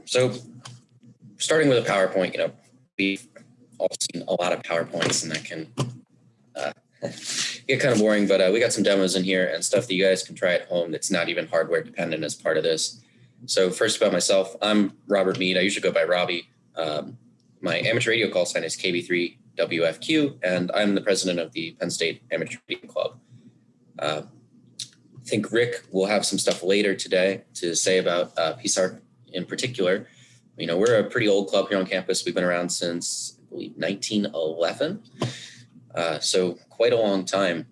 So starting with a PowerPoint, we've all seen a lot of PowerPoints, and that can get kind of boring, but we got some demos in here and stuff that you guys can try at home that's not even hardware dependent as part of this. So first about myself, I'm Robert Meade. I usually go by Robbie. My amateur radio call sign is KB3WFQ, and I'm the president of the Penn State Amateur Radio Club. I think Rick will have some stuff later today to say about PSARC in particular. We're a pretty old club here on campus. We've been around since, I believe, 1911. So quite a long time.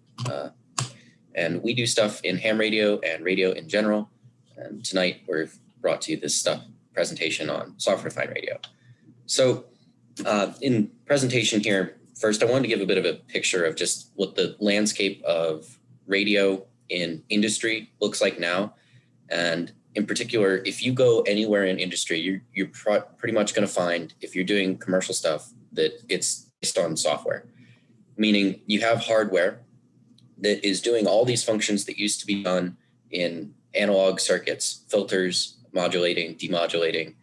And we do stuff in ham radio and radio in general. And tonight we've brought to you this presentation on software-defined radio. So in presentation here, first I wanted to give a bit of a picture of just what the landscape of radio in industry looks like now. And in particular, if you go anywhere in industry, you're pretty much going to find, if you're doing commercial stuff, that it's based on software. Meaning you have hardware that is doing all these functions that used to be done in analog circuits, filters, modulating, demodulating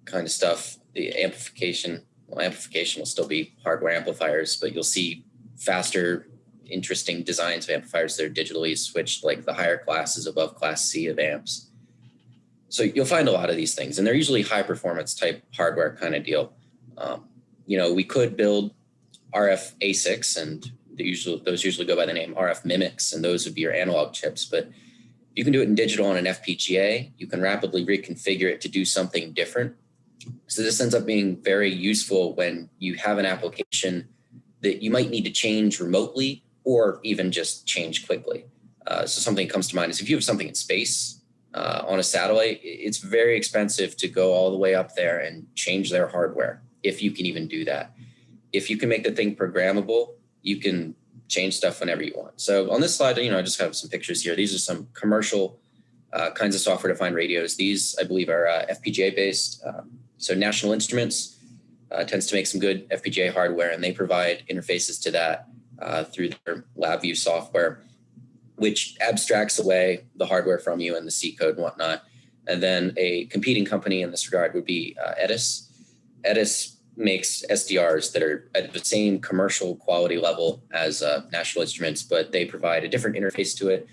kind of stuff. The amplification will still be hardware amplifiers, but you'll see faster, interesting designs of amplifiers that are digitally switched, like the higher classes above class C of amps. So you'll find a lot of these things, and they're usually high performance type hardware kind of deal. We could build RF ASICs, and those usually go by the name RF mimics, and those would be your analog chips. But you can do it in digital on an FPGA. You can rapidly reconfigure it to do something different. So this ends up being very useful when you have an application that you might need to change remotely or even just change quickly. So something that comes to mind is if you have something in space on a satellite, it's very expensive to go all the way up there and change their hardware, if you can even do that. If you can make the thing programmable, you can change stuff whenever you want. So on this slide, I just have some pictures here. These are some commercial kinds of software-defined radios. These, I believe, are FPGA-based. So National Instruments tends to make some good FPGA hardware, and they provide interfaces to that through their LabVIEW software, which abstracts away the hardware from you and the C code and whatnot. And then a competing company in this regard would be Edis. Edis makes SDRs that are at the same commercial quality level as National Instruments, but they provide a different interface to it,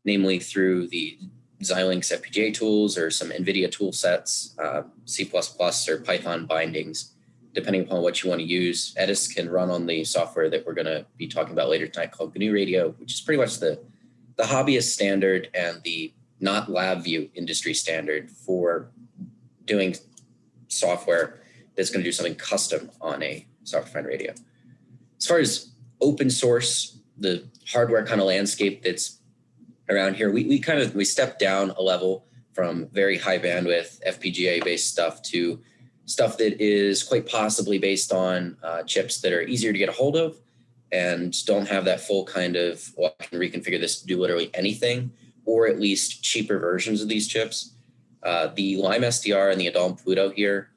namely through the Xilinx FPGA tools or some NVIDIA tool sets, C++ or Python bindings, depending upon what you want to use. Edis can run on the software that we're going to be talking about later tonight called GNU Radio, which is pretty much the hobbyist standard and the not LabVIEW industry standard for doing software that's going to do something custom on a software-defined radio. As far as open source, the hardware kind of landscape that's around here, we stepped down a level from very high bandwidth FPGA-based stuff to stuff that is quite possibly based on chips that are easier to get a hold of and don't have that full kind of, well, I can reconfigure this to do literally anything, or at least cheaper versions of these chips. The Lime SDR and the Adalm Pluto here,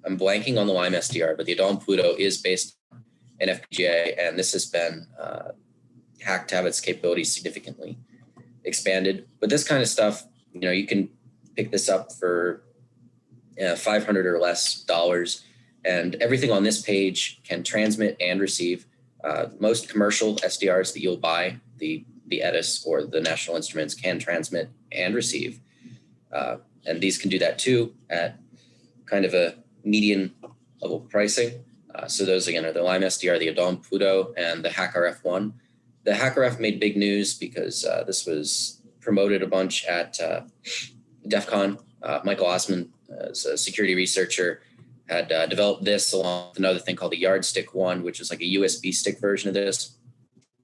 I'm blanking on the Lime SDR, but the Adalm Pluto is based on an FPGA, and this has been hacked to have its capabilities significantly expanded. But this kind of stuff, you can pick this up for $500 or less, and everything on this page can transmit and receive. Most commercial SDRs that you'll buy, the Edis or the National Instruments, can transmit and receive. And these can do that too at kind of a median level pricing. So those, again, are the Lime SDR, the Adalm Pluto, and the HackRF1. The HackRF made big news because this was promoted a bunch at DEF CON. Michael Osman, as a security researcher, had developed this along with another thing called the Yardstick One, which is like a USB stick version of this.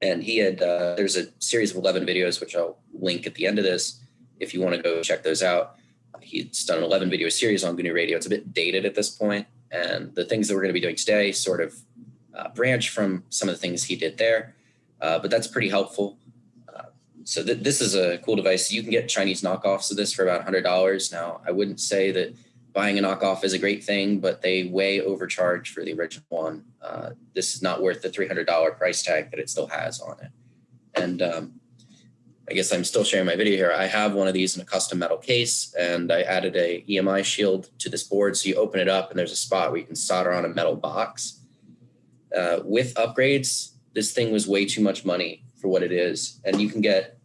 And he had, there's a series of 11 videos, which I'll link at the end of this if you want to go check those out. He's done an 11 video series on GNU Radio. It's a bit dated at this point, and the things that we're going to be doing today sort of branch from some of the things he did there, but that's pretty helpful. So this is a cool device. You can get Chinese knockoffs of this for about $100. Now, I wouldn't say that buying a knockoff is a great thing, but they way overcharge for the original one. This is not worth the $300 price tag that it still has on it. And I guess I'm still sharing my video here. I have one of these in a custom metal case, and I added a EMI shield to this board. So you open it up and there's a spot where you can solder on a metal box. With upgrades, this thing was way too much money for what it is. And you can get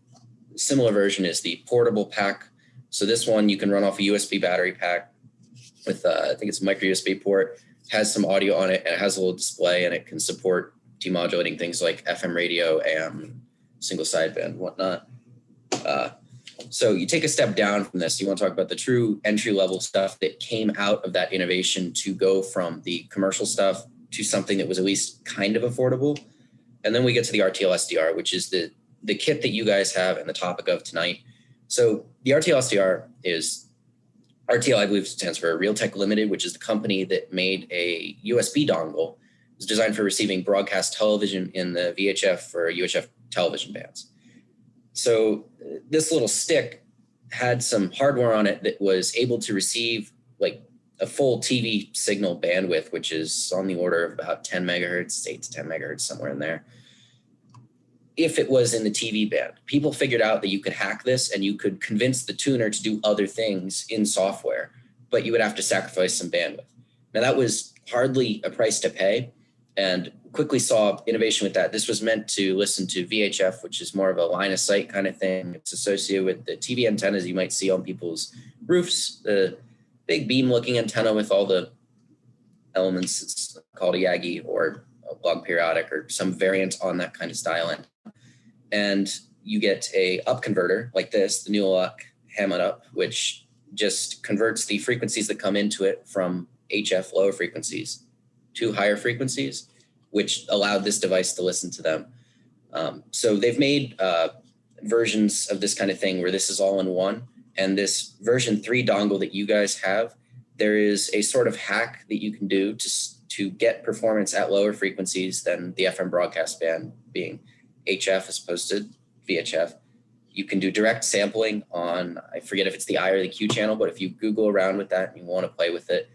a similar version is the portable pack. So this one you can run off a USB battery pack with, I think it's a micro USB port, has some audio on it, and it has a little display, and it can support demodulating things like FM radio, AM, single sideband, whatnot. So you take a step down from this. You want to talk about the true entry level stuff that came out of that innovation to go from the commercial stuff to something that was at least kind of affordable. And then we get to the RTL SDR, which is the kit that you guys have and the topic of tonight. So the RTL SDR is, RTL I believe stands for Realtek Limited, which is the company that made a USB dongle. It's designed for receiving broadcast television in the VHF or UHF television bands. So this little stick had some hardware on it that was able to receive like a full TV signal bandwidth, which is on the order of about 10 megahertz, 8 to 10 megahertz, somewhere in there. If it was in the TV band, people figured out that you could hack this and you could convince the tuner to do other things in software, but you would have to sacrifice some bandwidth. Now that was hardly a price to pay, and quickly saw innovation with that. This was meant to listen to VHF, which is more of a line of sight kind of thing. It's associated with the TV antennas you might see on people's roofs, the big beam looking antenna with all the elements. It's called a Yagi or a log periodic or some variant on that kind of style end. And you get a up converter like this, the Newlock Hammond up, which just converts the frequencies that come into it from HF lower frequencies to higher frequencies, which allowed this device to listen to them. So they've made versions of this kind of thing where this is all in one. And this version 3 dongle that you guys have, there is a sort of hack that you can do to get performance at lower frequencies than the FM broadcast band, being HF as opposed to VHF. You can do direct sampling on, I forget if it's the I or the Q channel, but if you Google around with that and you want to play with it,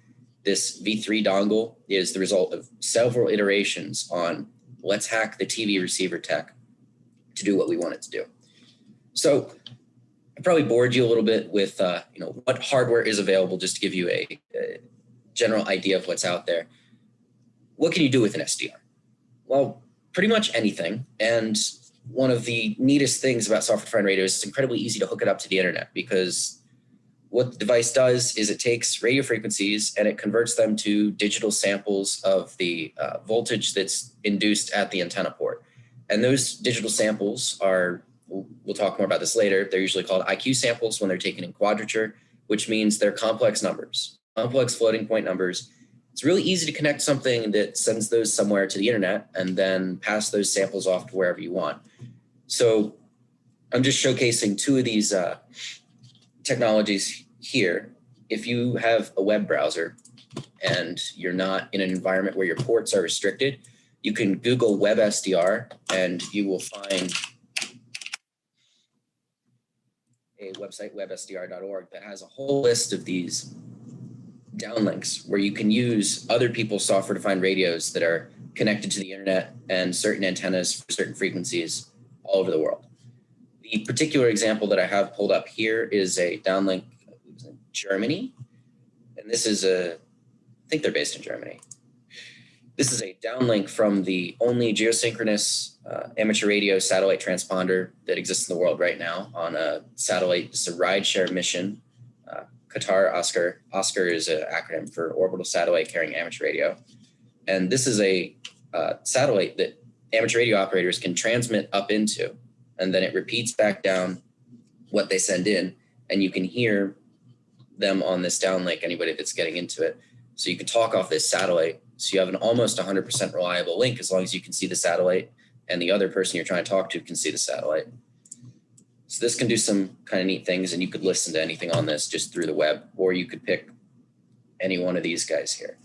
this V3 dongle is the result of several iterations on let's hack the TV receiver tech to do what we want it to do. So I probably bored you a little bit with what hardware is available, just to give you a general idea of what's out there. What can you do with an SDR? Well, pretty much anything. And one of the neatest things about software-defined radio is it's incredibly easy to hook it up to the internet, because what the device does is it takes radio frequencies and it converts them to digital samples of the voltage that's induced at the antenna port. And those digital samples are, we'll talk more about this later, they're usually called IQ samples when they're taken in quadrature, which means they're complex numbers, complex floating point numbers. It's really easy to connect something that sends those somewhere to the internet and then pass those samples off to wherever you want. So I'm just showcasing two of these technologies here. If you have a web browser and you're not in an environment where your ports are restricted, you can Google web SDR and you will find a website, websdr.org, that has a whole list of these downlinks where you can use other people's software-defined radios that are connected to the internet and certain antennas for certain frequencies all over the world. The particular example that I have pulled up here is a downlink in Germany. And this is I think they're based in Germany. This is a downlink from the only geosynchronous amateur radio satellite transponder that exists in the world right now on a satellite. It's a rideshare mission. Qatar Oscar. Oscar is an acronym for Orbital Satellite Carrying Amateur Radio. And this is a satellite that amateur radio operators can transmit up into, and then it repeats back down what they send in, and you can hear them on this downlink, anybody that's getting into it. So you can talk off this satellite. So you have an almost 100% reliable link as long as you can see the satellite and the other person you're trying to talk to can see the satellite. So this can do some kind of neat things, and you could listen to anything on this just through the web, or you could pick any one of these guys here.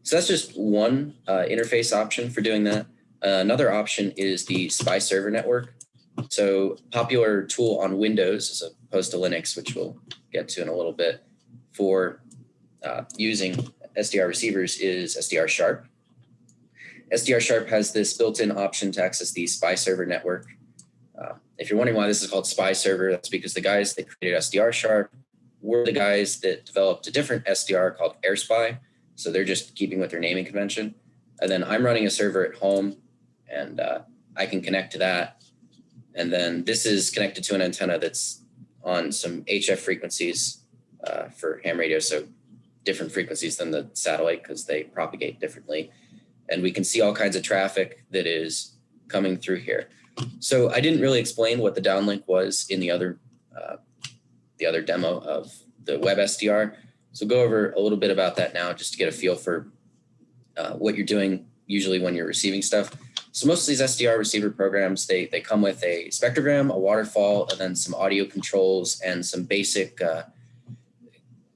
So that's just one interface option for doing that. Another option is the SPI server network. So popular tool on Windows as opposed to Linux, which we'll get to in a little bit, for using SDR receivers is SDR Sharp. SDR Sharp has this built-in option to access the SPI server network. If you're wondering why this is called SPY server, that's because the guys that created SDR Sharp were the guys that developed a different SDR called AirSpy. So they're just keeping with their naming convention. And then I'm running a server at home, and I can connect to that. And then this is connected to an antenna that's on some HF frequencies for ham radio. So different frequencies than the satellite because they propagate differently. And we can see all kinds of traffic that is coming through here. So I didn't really explain what the downlink was in the other demo of the web SDR. So go over a little bit about that now just to get a feel for what you're doing usually when you're receiving stuff. So most of these SDR receiver programs, they come with a spectrogram, a waterfall, and then some audio controls and some basic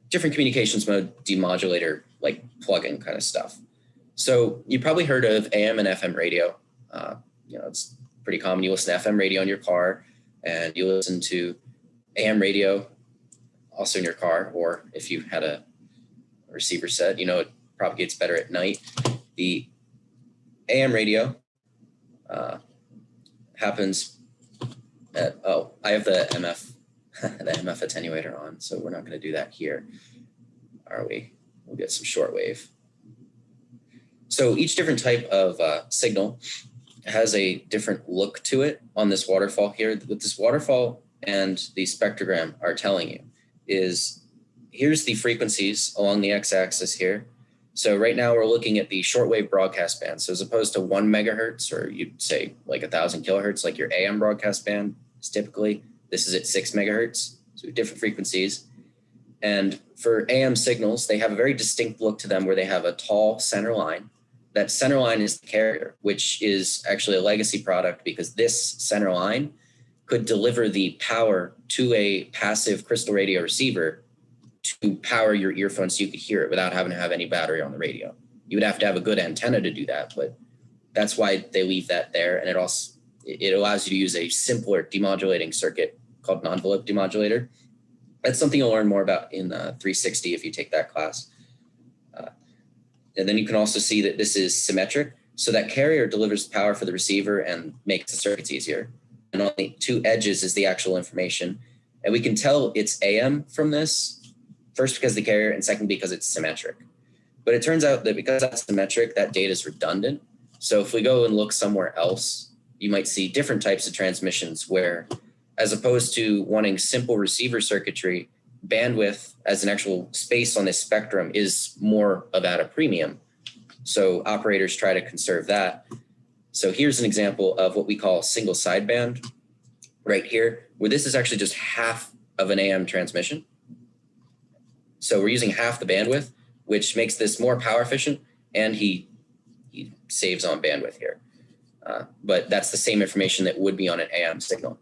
different communications mode demodulator, like plugin kind of stuff. So you probably heard of AM and FM radio. It's pretty common. You listen to FM radio in your car, and you listen to AM radio also in your car, or if you had a receiver set, it propagates better at night. The AM radio happens at, I have the MF attenuator on, so we're not going to do that here, are we? We'll get some shortwave. So each different type of signal has a different look to it on this waterfall here. What this waterfall and the spectrogram are telling you is, here's the frequencies along the x-axis here. So right now we're looking at the shortwave broadcast band. So as opposed to 1 megahertz, or you'd say like 1,000 kilohertz, like your AM broadcast band is typically, this is at 6 megahertz, so different frequencies. And for AM signals, they have a very distinct look to them where they have a tall center line. That center line is the carrier, which is actually a legacy product because this center line could deliver the power to a passive crystal radio receiver to power your earphones so you could hear it without having to have any battery on the radio. You would have to have a good antenna to do that, but that's why they leave that there. And it allows you to use a simpler demodulating circuit called non-envelope demodulator. That's something you'll learn more about in 360 if you take that class. And then you can also see that this is symmetric. So that carrier delivers power for the receiver and makes the circuits easier. And on the two edges is the actual information. And we can tell it's AM from this, first because the carrier, and second because it's symmetric. But it turns out that because that's symmetric, that data is redundant. So if we go and look somewhere else, you might see different types of transmissions where, as opposed to wanting simple receiver circuitry, bandwidth as an actual space on this spectrum is more of at a premium. So operators try to conserve that. So here's an example of what we call single sideband right here, where this is actually just half of an AM transmission. So we're using half the bandwidth, which makes this more power efficient, and he saves on bandwidth here. But that's the same information that would be on an AM signal.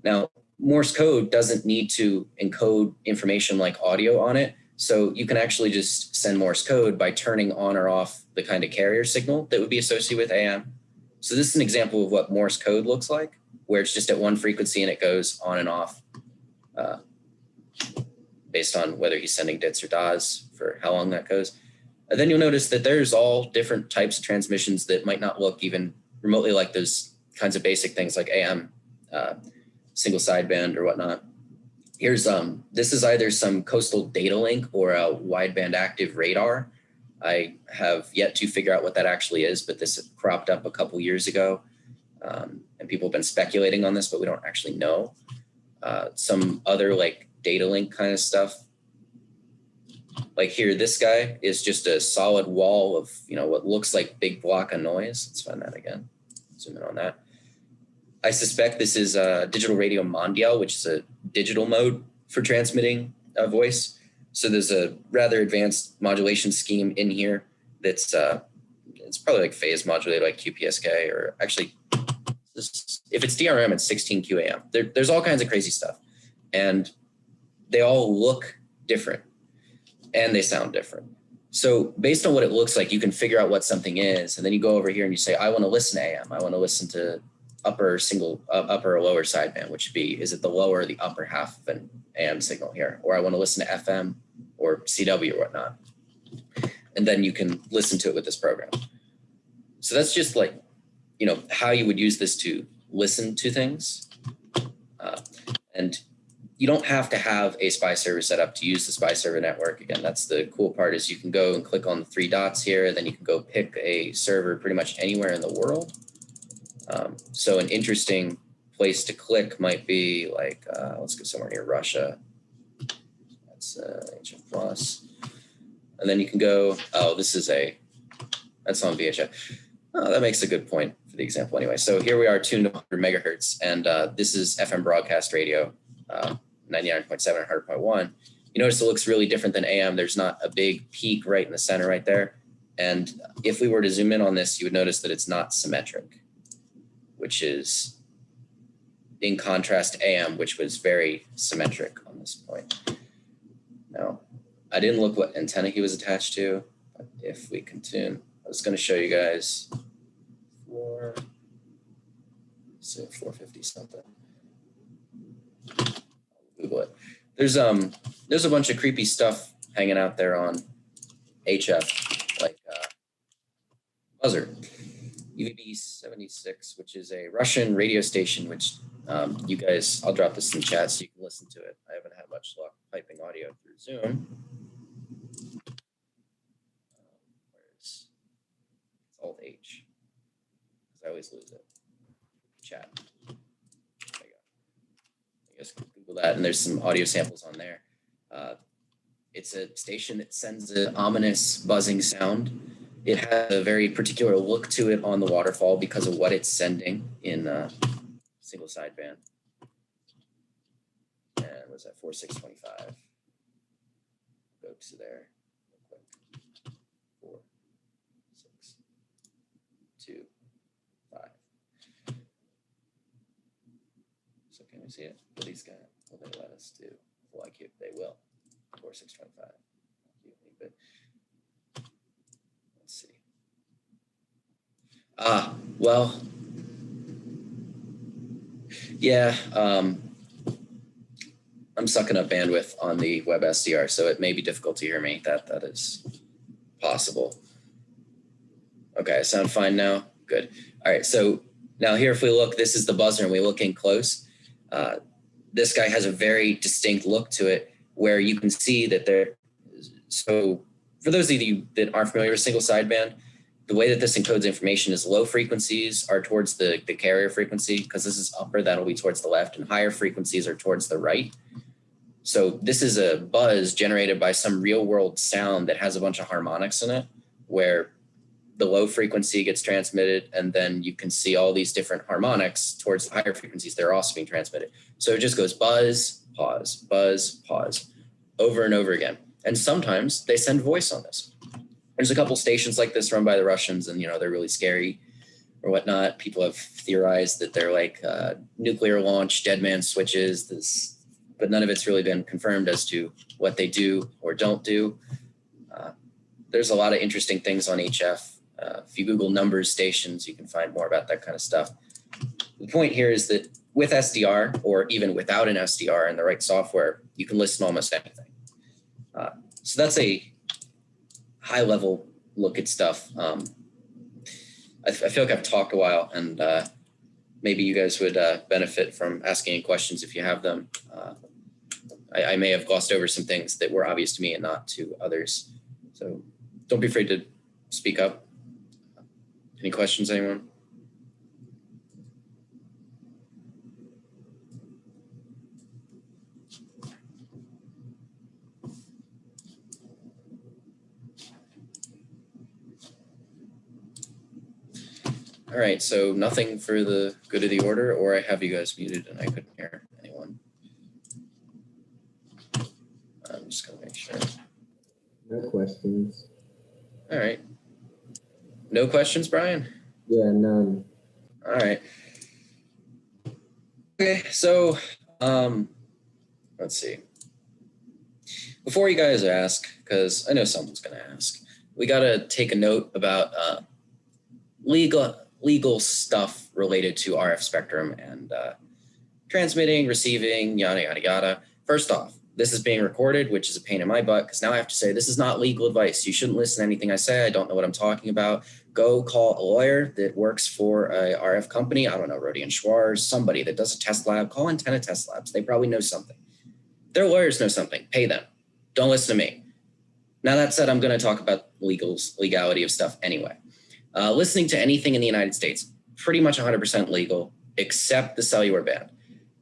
Now, Morse code doesn't need to encode information like audio on it. So you can actually just send Morse code by turning on or off the kind of carrier signal that would be associated with AM. So this is an example of what Morse code looks like, where it's just at one frequency and it goes on and off based on whether he's sending dits or das for how long that goes. And then you'll notice that there's all different types of transmissions that might not look even remotely like those kinds of basic things like AM, single sideband or whatnot. Here's this is either some coastal data link or a wideband active radar. I have yet to figure out what that actually is, but this cropped up a couple years ago, and people have been speculating on this, but we don't actually know. Some other like data link kind of stuff. Like here, this guy is just a solid wall of what looks like big block of noise. Let's find that again. Zoom in on that. I suspect this is digital radio mondial, which is a digital mode for transmitting a voice. So there's a rather advanced modulation scheme in here that's it's probably like phase modulated like QPSK, or actually if it's DRM, it's 16 QAM. There's all kinds of crazy stuff, and they all look different and they sound different. So based on what it looks like, you can figure out what something is, and then you go over here and you say, I want to listen to AM. I want to listen to upper or lower sideband, which would be, is it the lower or the upper half of an AM signal here? Or I want to listen to FM or CW or whatnot. And then you can listen to it with this program. So that's just like, how you would use this to listen to things. And you don't have to have a SPI server set up to use the SPI server network. Again, that's the cool part, is you can go and click on the 3 dots here, and then you can go pick a server pretty much anywhere in the world. So an interesting place to click might be like, let's go somewhere near Russia. That's HF plus. And then you can go, oh, that's on VHF. Oh, that makes a good point for the example anyway. So here we are tuned to 100 megahertz, and this is FM broadcast radio, 99.7 and 100.1. You notice it looks really different than AM. There's not a big peak right in the center right there. And if we were to zoom in on this, you would notice that it's not symmetric, which is in contrast to AM, which was very symmetric on this point. Now, I didn't look what antenna he was attached to, but if we can tune, I was going to show you guys 450 something. Google it. There's a bunch of creepy stuff hanging out there on HF, like Buzzer, UVB 76, which is a Russian radio station, which you guys, I'll drop this in the chat so you can listen to it. I haven't had much luck piping audio through Zoom. It's Alt H, because I always lose it. Chat. There you go. I guess Google that, and there's some audio samples on there. It's a station that sends an ominous buzzing sound. It has a very particular look to it on the waterfall because of what it's sending in single sideband. And what's that, 4625? Go to there real quick. 4, 6, 2, 5. So can we see it? Will these guys, will they let us do? Like it, they will. 4625. But let's see. Well, yeah, I'm sucking up bandwidth on the web SDR, so it may be difficult to hear me. That is possible. Okay, sound fine now? Good. All right, so now here, if we look, this is the buzzer, and we look in close. This guy has a very distinct look to it, where you can see that so for those of you that aren't familiar with single sideband, the way that this encodes information is low frequencies are towards the carrier frequency, because this is upper, that'll be towards the left, and higher frequencies are towards the right. So this is a buzz generated by some real world sound that has a bunch of harmonics in it, where the low frequency gets transmitted, and then you can see all these different harmonics towards the higher frequencies that are also being transmitted. So it just goes buzz, pause, over and over again. And sometimes they send voice on this. There's a couple stations like this run by the Russians, and they're really scary or whatnot. People have theorized that they're like nuclear launch dead man switches, but none of it's really been confirmed as to what they do or don't do. There's a lot of interesting things on HF. If you Google numbers stations, you can find more about that kind of stuff. The point here is that with SDR, or even without an SDR and the right software, you can listen to almost anything. So that's a high level look at stuff. I feel like I've talked a while, and maybe you guys would benefit from asking any questions if you have them. I may have glossed over some things that were obvious to me and not to others. So don't be afraid to speak up. Any questions, anyone? All right, so nothing for the good of the order, or I have you guys muted and I couldn't hear anyone. I'm just gonna make sure. No questions. All right. No questions, Brian? Yeah, none. All right. Okay, so let's see. Before you guys ask, because I know someone's gonna ask, we gotta take a note about legal stuff related to RF spectrum and transmitting, receiving, yada, yada, yada. First off, This is being recorded, which is a pain in my butt because now I have to say, this is not legal advice. You shouldn't listen to anything I say. I don't know what I'm talking about. Go call a lawyer that works for a RF company. I don't know, Rohde and Schwarz, somebody that does a test lab. Call Antenna Test Labs. They probably know something. Their lawyers know something. Pay them. Don't listen to me. Now that said, I'm going to talk about legality of stuff anyway. Listening to anything in the United States, pretty much 100% legal, except the cellular band.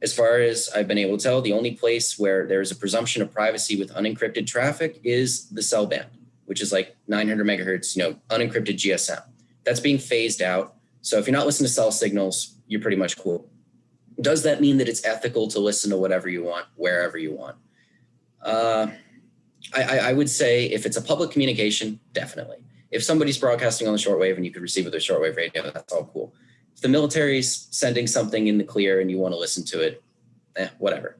As far as I've been able to tell, the only place where there's a presumption of privacy with unencrypted traffic is the cell band, which is like 900 megahertz, unencrypted GSM. That's being phased out. So if you're not listening to cell signals, you're pretty much cool. Does that mean that it's ethical to listen to whatever you want, wherever you want? I would say if it's a public communication, definitely. If somebody's broadcasting on the shortwave and you could receive with a shortwave radio, that's all cool. If the military's sending something in the clear and you want to listen to it, whatever.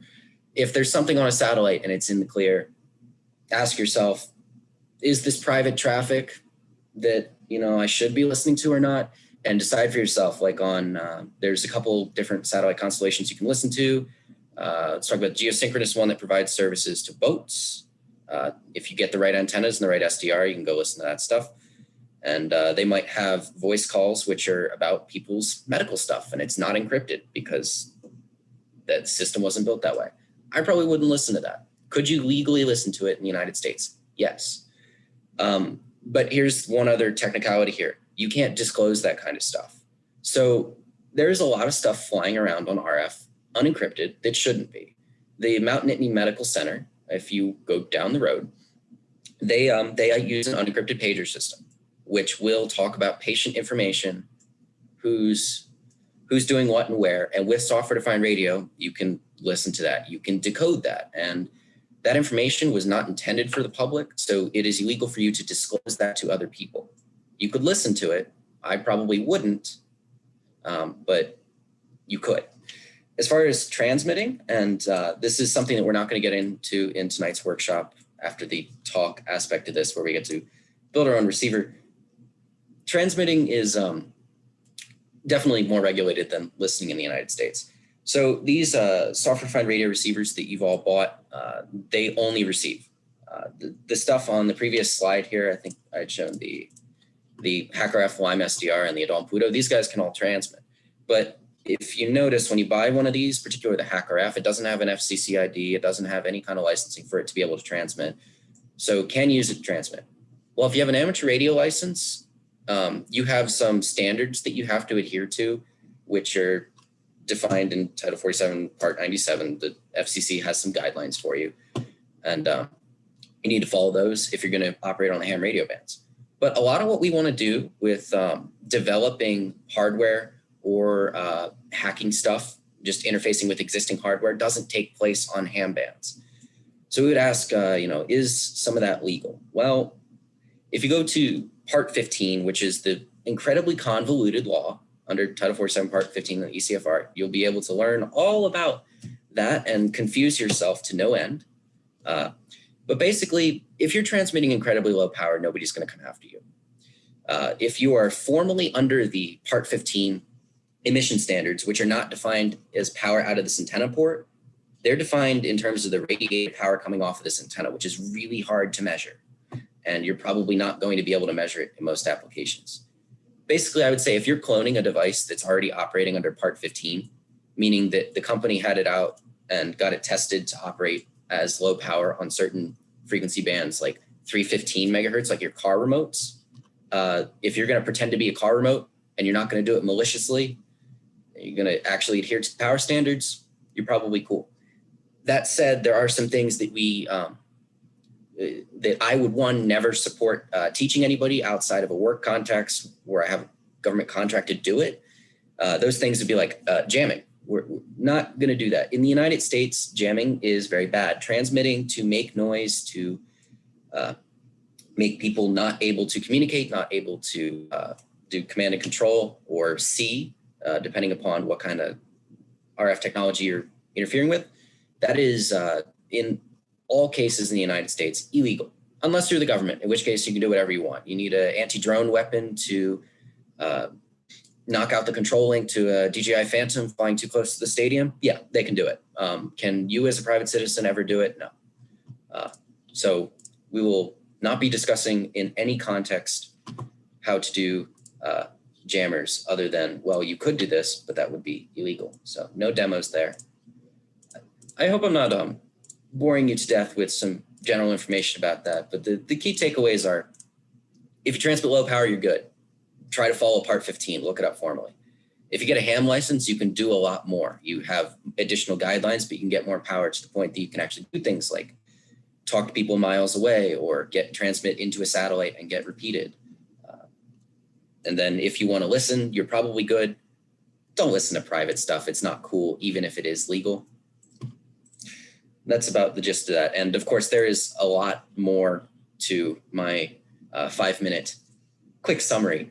If there's something on a satellite and it's in the clear, ask yourself, is this private traffic that, I should be listening to or not? And decide for yourself, like there's a couple different satellite constellations you can listen to. Let's talk about the geosynchronous one that provides services to boats. If you get the right antennas and the right SDR, you can go listen to that stuff. And they might have voice calls, which are about people's medical stuff, and it's not encrypted because that system wasn't built that way. I probably wouldn't listen to that. Could you legally listen to it in the United States? Yes. But here's one other technicality here. You can't disclose that kind of stuff. So there's a lot of stuff flying around on RF unencrypted that shouldn't be. The Mount Nittany Medical Center, if you go down the road, they use an unencrypted pager system, which will talk about patient information, who's doing what and where. And with software-defined radio, you can listen to that. You can decode that. And that information was not intended for the public, so it is illegal for you to disclose that to other people. You could listen to it. I probably wouldn't, but you could. As far as transmitting, and this is something that we're not going to get into in tonight's workshop after the talk aspect of this, where we get to build our own receiver. Transmitting is definitely more regulated than listening in the United States. So these software-defined radio receivers that you've all bought, they only receive. The stuff on the previous slide here, I think I'd shown the HackerF, Lime SDR, and the Adon Pluto. These guys can all transmit. But if you notice, when you buy one of these, particularly the HackerF, it doesn't have an FCC ID. It doesn't have any kind of licensing for it to be able to transmit. So can use it to transmit. Well, if you have an amateur radio license, you have some standards that you have to adhere to, which are defined in Title 47, Part 97. The FCC has some guidelines for you. And you need to follow those if you're going to operate on the ham radio bands. But a lot of what we want to do with developing hardware or hacking stuff, just interfacing with existing hardware, doesn't take place on ham bands. So we would ask, is some of that legal? Well, if you go to Part 15, which is the incredibly convoluted law under Title 47, Part 15 of the ECFR, you'll be able to learn all about that and confuse yourself to no end. But basically, if you're transmitting incredibly low power, nobody's going to come after you. If you are formally under the Part 15 emission standards, which are not defined as power out of this antenna port, they're defined in terms of the radiated power coming off of this antenna, which is really hard to measure. And you're probably not going to be able to measure it in most applications. Basically, I would say if you're cloning a device that's already operating under Part 15, meaning that the company had it out and got it tested to operate as low power on certain frequency bands, like 315 megahertz, like your car remotes. If you're going to pretend to be a car remote and you're not going to do it maliciously, you're going to actually adhere to power standards, you're probably cool. That said, there are some things that that I would, never support teaching anybody outside of a work context where I have a government contract to do it. Those things would be like jamming. We're not going to do that. In the United States, jamming is very bad. Transmitting to make noise, to make people not able to communicate, not able to do command and control or see, depending upon what kind of RF technology you're interfering with. That is, in all cases in the United States, illegal, unless you're the government, in which case you can do whatever you want. You need an anti-drone weapon to knock out the control link to a DJI Phantom flying too close to the stadium. Yeah, they can do it. Can you as a private citizen ever do it? No. So we will not be discussing in any context how to do jammers other than, well, you could do this, but that would be illegal. So no demos there. I hope I'm not boring you to death with some general information about that, but the key takeaways are, if you transmit low power, you're good. Try to follow part 15, look it up formally. If you get a ham license, you can do a lot more. You have additional guidelines, but you can get more power to the point that you can actually do things like talk to people miles away or transmit into a satellite and get repeated. And then if you want to listen, you're probably good. Don't listen to private stuff. It's not cool, even if it is legal. That's about the gist of that. And of course, there is a lot more to my 5-minute quick summary.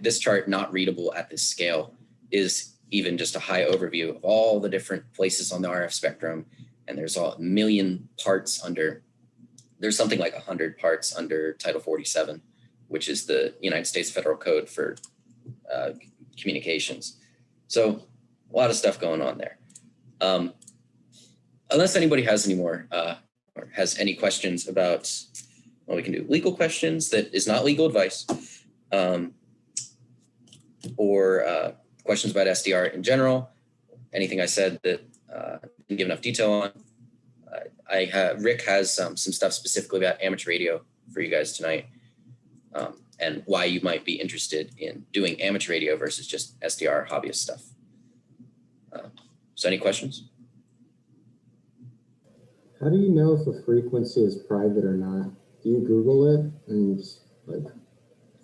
This chart, not readable at this scale, is even just a high overview of all the different places on the RF spectrum. And there's a million parts under, there's something like 100 parts under Title 47, which is the United States Federal Code for communications. So a lot of stuff going on there. Unless anybody has any more, or has any questions about, well, we can do legal questions that is not legal advice, or questions about SDR in general, anything I said that didn't give enough detail on. Rick has some stuff specifically about amateur radio for you guys tonight, and why you might be interested in doing amateur radio versus just SDR hobbyist stuff. So any questions? How do you know if a frequency is private or not? Do you Google it and just like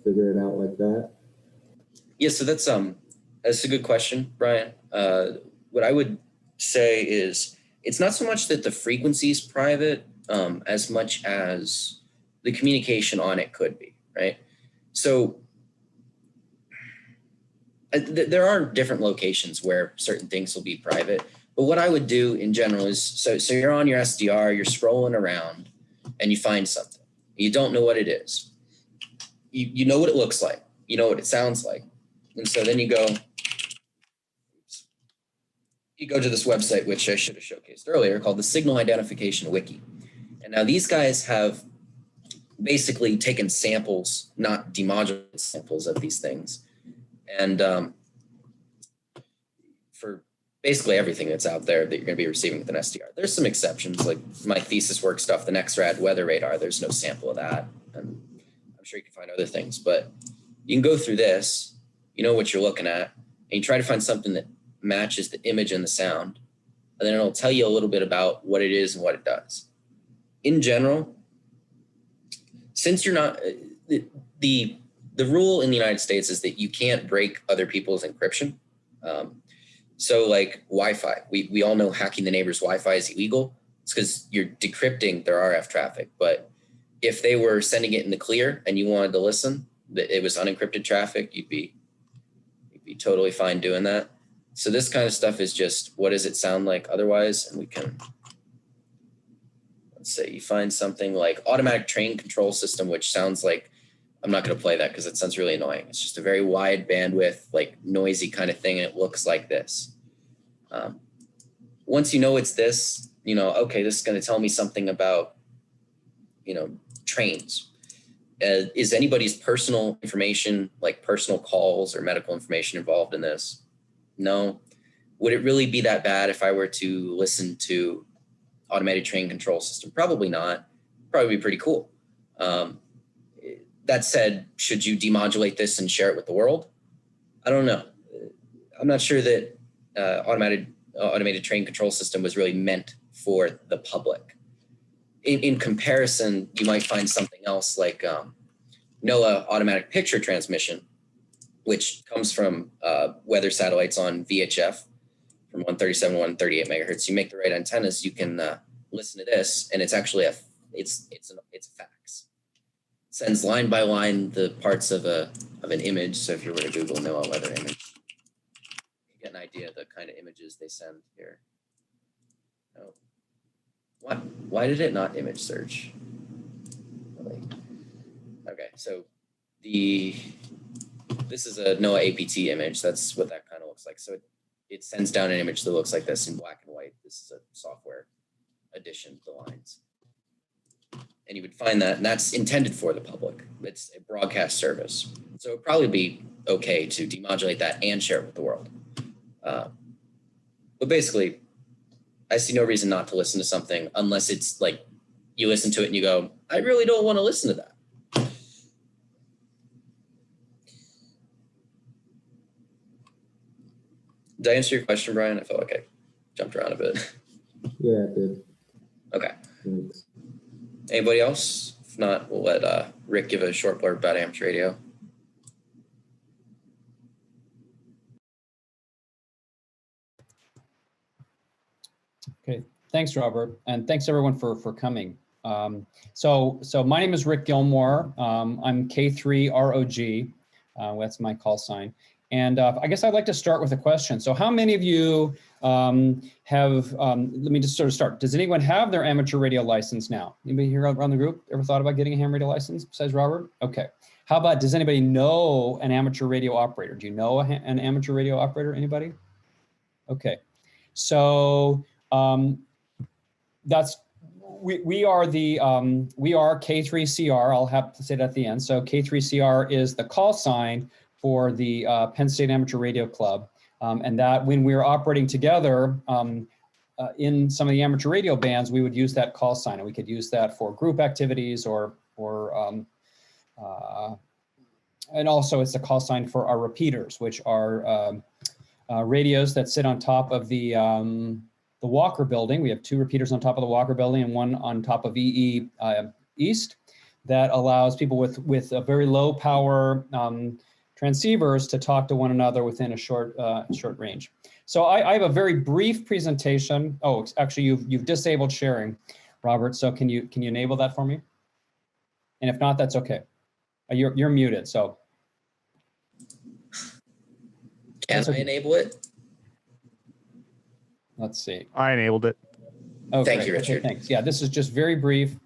figure it out like that? Yeah, so that's a good question, Brian. What I would say is it's not so much that the frequency is private as much as the communication on it could be, right? So there are different locations where certain things will be private, but what I would do in general is, so you're on your SDR, you're scrolling around and you find something. You don't know what it is. You know what it looks like. You know what it sounds like. And so then you go to this website, which I should have showcased earlier, called the Signal Identification Wiki. And now these guys have basically taken samples, not demodulated samples of these things. And for basically everything that's out there that you're going to be receiving with an SDR. There's some exceptions, like my thesis work stuff, the NextRad weather radar, there's no sample of that. And I'm sure you can find other things, but you can go through this, you know what you're looking at, and you try to find something that matches the image and the sound, and then it'll tell you a little bit about what it is and what it does. In general, since you're not, the rule in the United States is that you can't break other people's encryption. So like Wi-Fi, we all know hacking the neighbor's Wi-Fi is illegal. It's because you're decrypting their RF traffic. But if they were sending it in the clear and you wanted to listen, that it was unencrypted traffic, you'd be totally fine doing that. So this kind of stuff is just, what does it sound like otherwise? And we can, let's say you find something like automatic train control system, which sounds like, I'm not going to play that because it sounds really annoying. It's just a very wide bandwidth, like noisy kind of thing. And it looks like this. Once you know it's this, you know, okay, this is going to tell me something about, you know, trains. Is anybody's personal information, like personal calls or medical information involved in this? No. Would it really be that bad if I were to listen to automated train control system? Probably not. Probably be pretty cool. That said, should you demodulate this and share it with the world? I don't know. I'm not sure that automated train control system was really meant for the public. In comparison, you might find something else like NOAA automatic picture transmission, which comes from weather satellites on VHF from 137 to 138 megahertz. You make the right antennas, you can listen to this, and it's actually it's a fax. It sends line by line the parts of an image. So if you were to Google NOAA weather image, you get an idea of the kind of images they send here. Oh. Why did it not image search? Really? Okay, so this is a NOAA APT image. That's what that kind of looks like. So it sends down an image that looks like this in black and white. This is a software addition to the lines. and you would find that, and that's intended for the public. It's a broadcast service. So it'd probably be okay to demodulate that and share it with the world. But basically, I see no reason not to listen to something unless it's like you listen to it and you go, I really don't want to listen to that. Did I answer your question, Brian? I felt like I jumped around a bit. Yeah, it did. Okay. Thanks. Anybody else? If not, we'll let Rick give a short blurb about amateur radio. Okay, thanks, Robert, and thanks everyone for coming. So my name is Rick Gilmore. I'm K3ROG. That's my call sign. And I guess I'd like to start with a question. So how many of you have, let me just sort of start. Does anyone have their amateur radio license now? Anybody here around the group ever thought about getting a ham radio license besides Robert? Okay. How about, does anybody know an amateur radio operator? Do you know an amateur radio operator, anybody? Okay. So we are K3CR. I'll have to say that at the end. So K3CR is the call sign for the Penn State Amateur Radio Club, and that when we were operating together in some of the amateur radio bands, we would use that call sign, and we could use that for group activities and also it's a call sign for our repeaters, which are radios that sit on top of the Walker Building. We have 2 repeaters on top of the Walker Building and 1 on top of EE East that allows people with a very low power transceivers to talk to one another within a short range. So I have a very brief presentation. Oh, actually, you've disabled sharing, Robert. So can you enable that for me? And if not, that's okay. You're muted. So can I enable it? Let's see. I enabled it. Oh, Thank great. you, Richard. Okay, thanks. Yeah, this is just very brief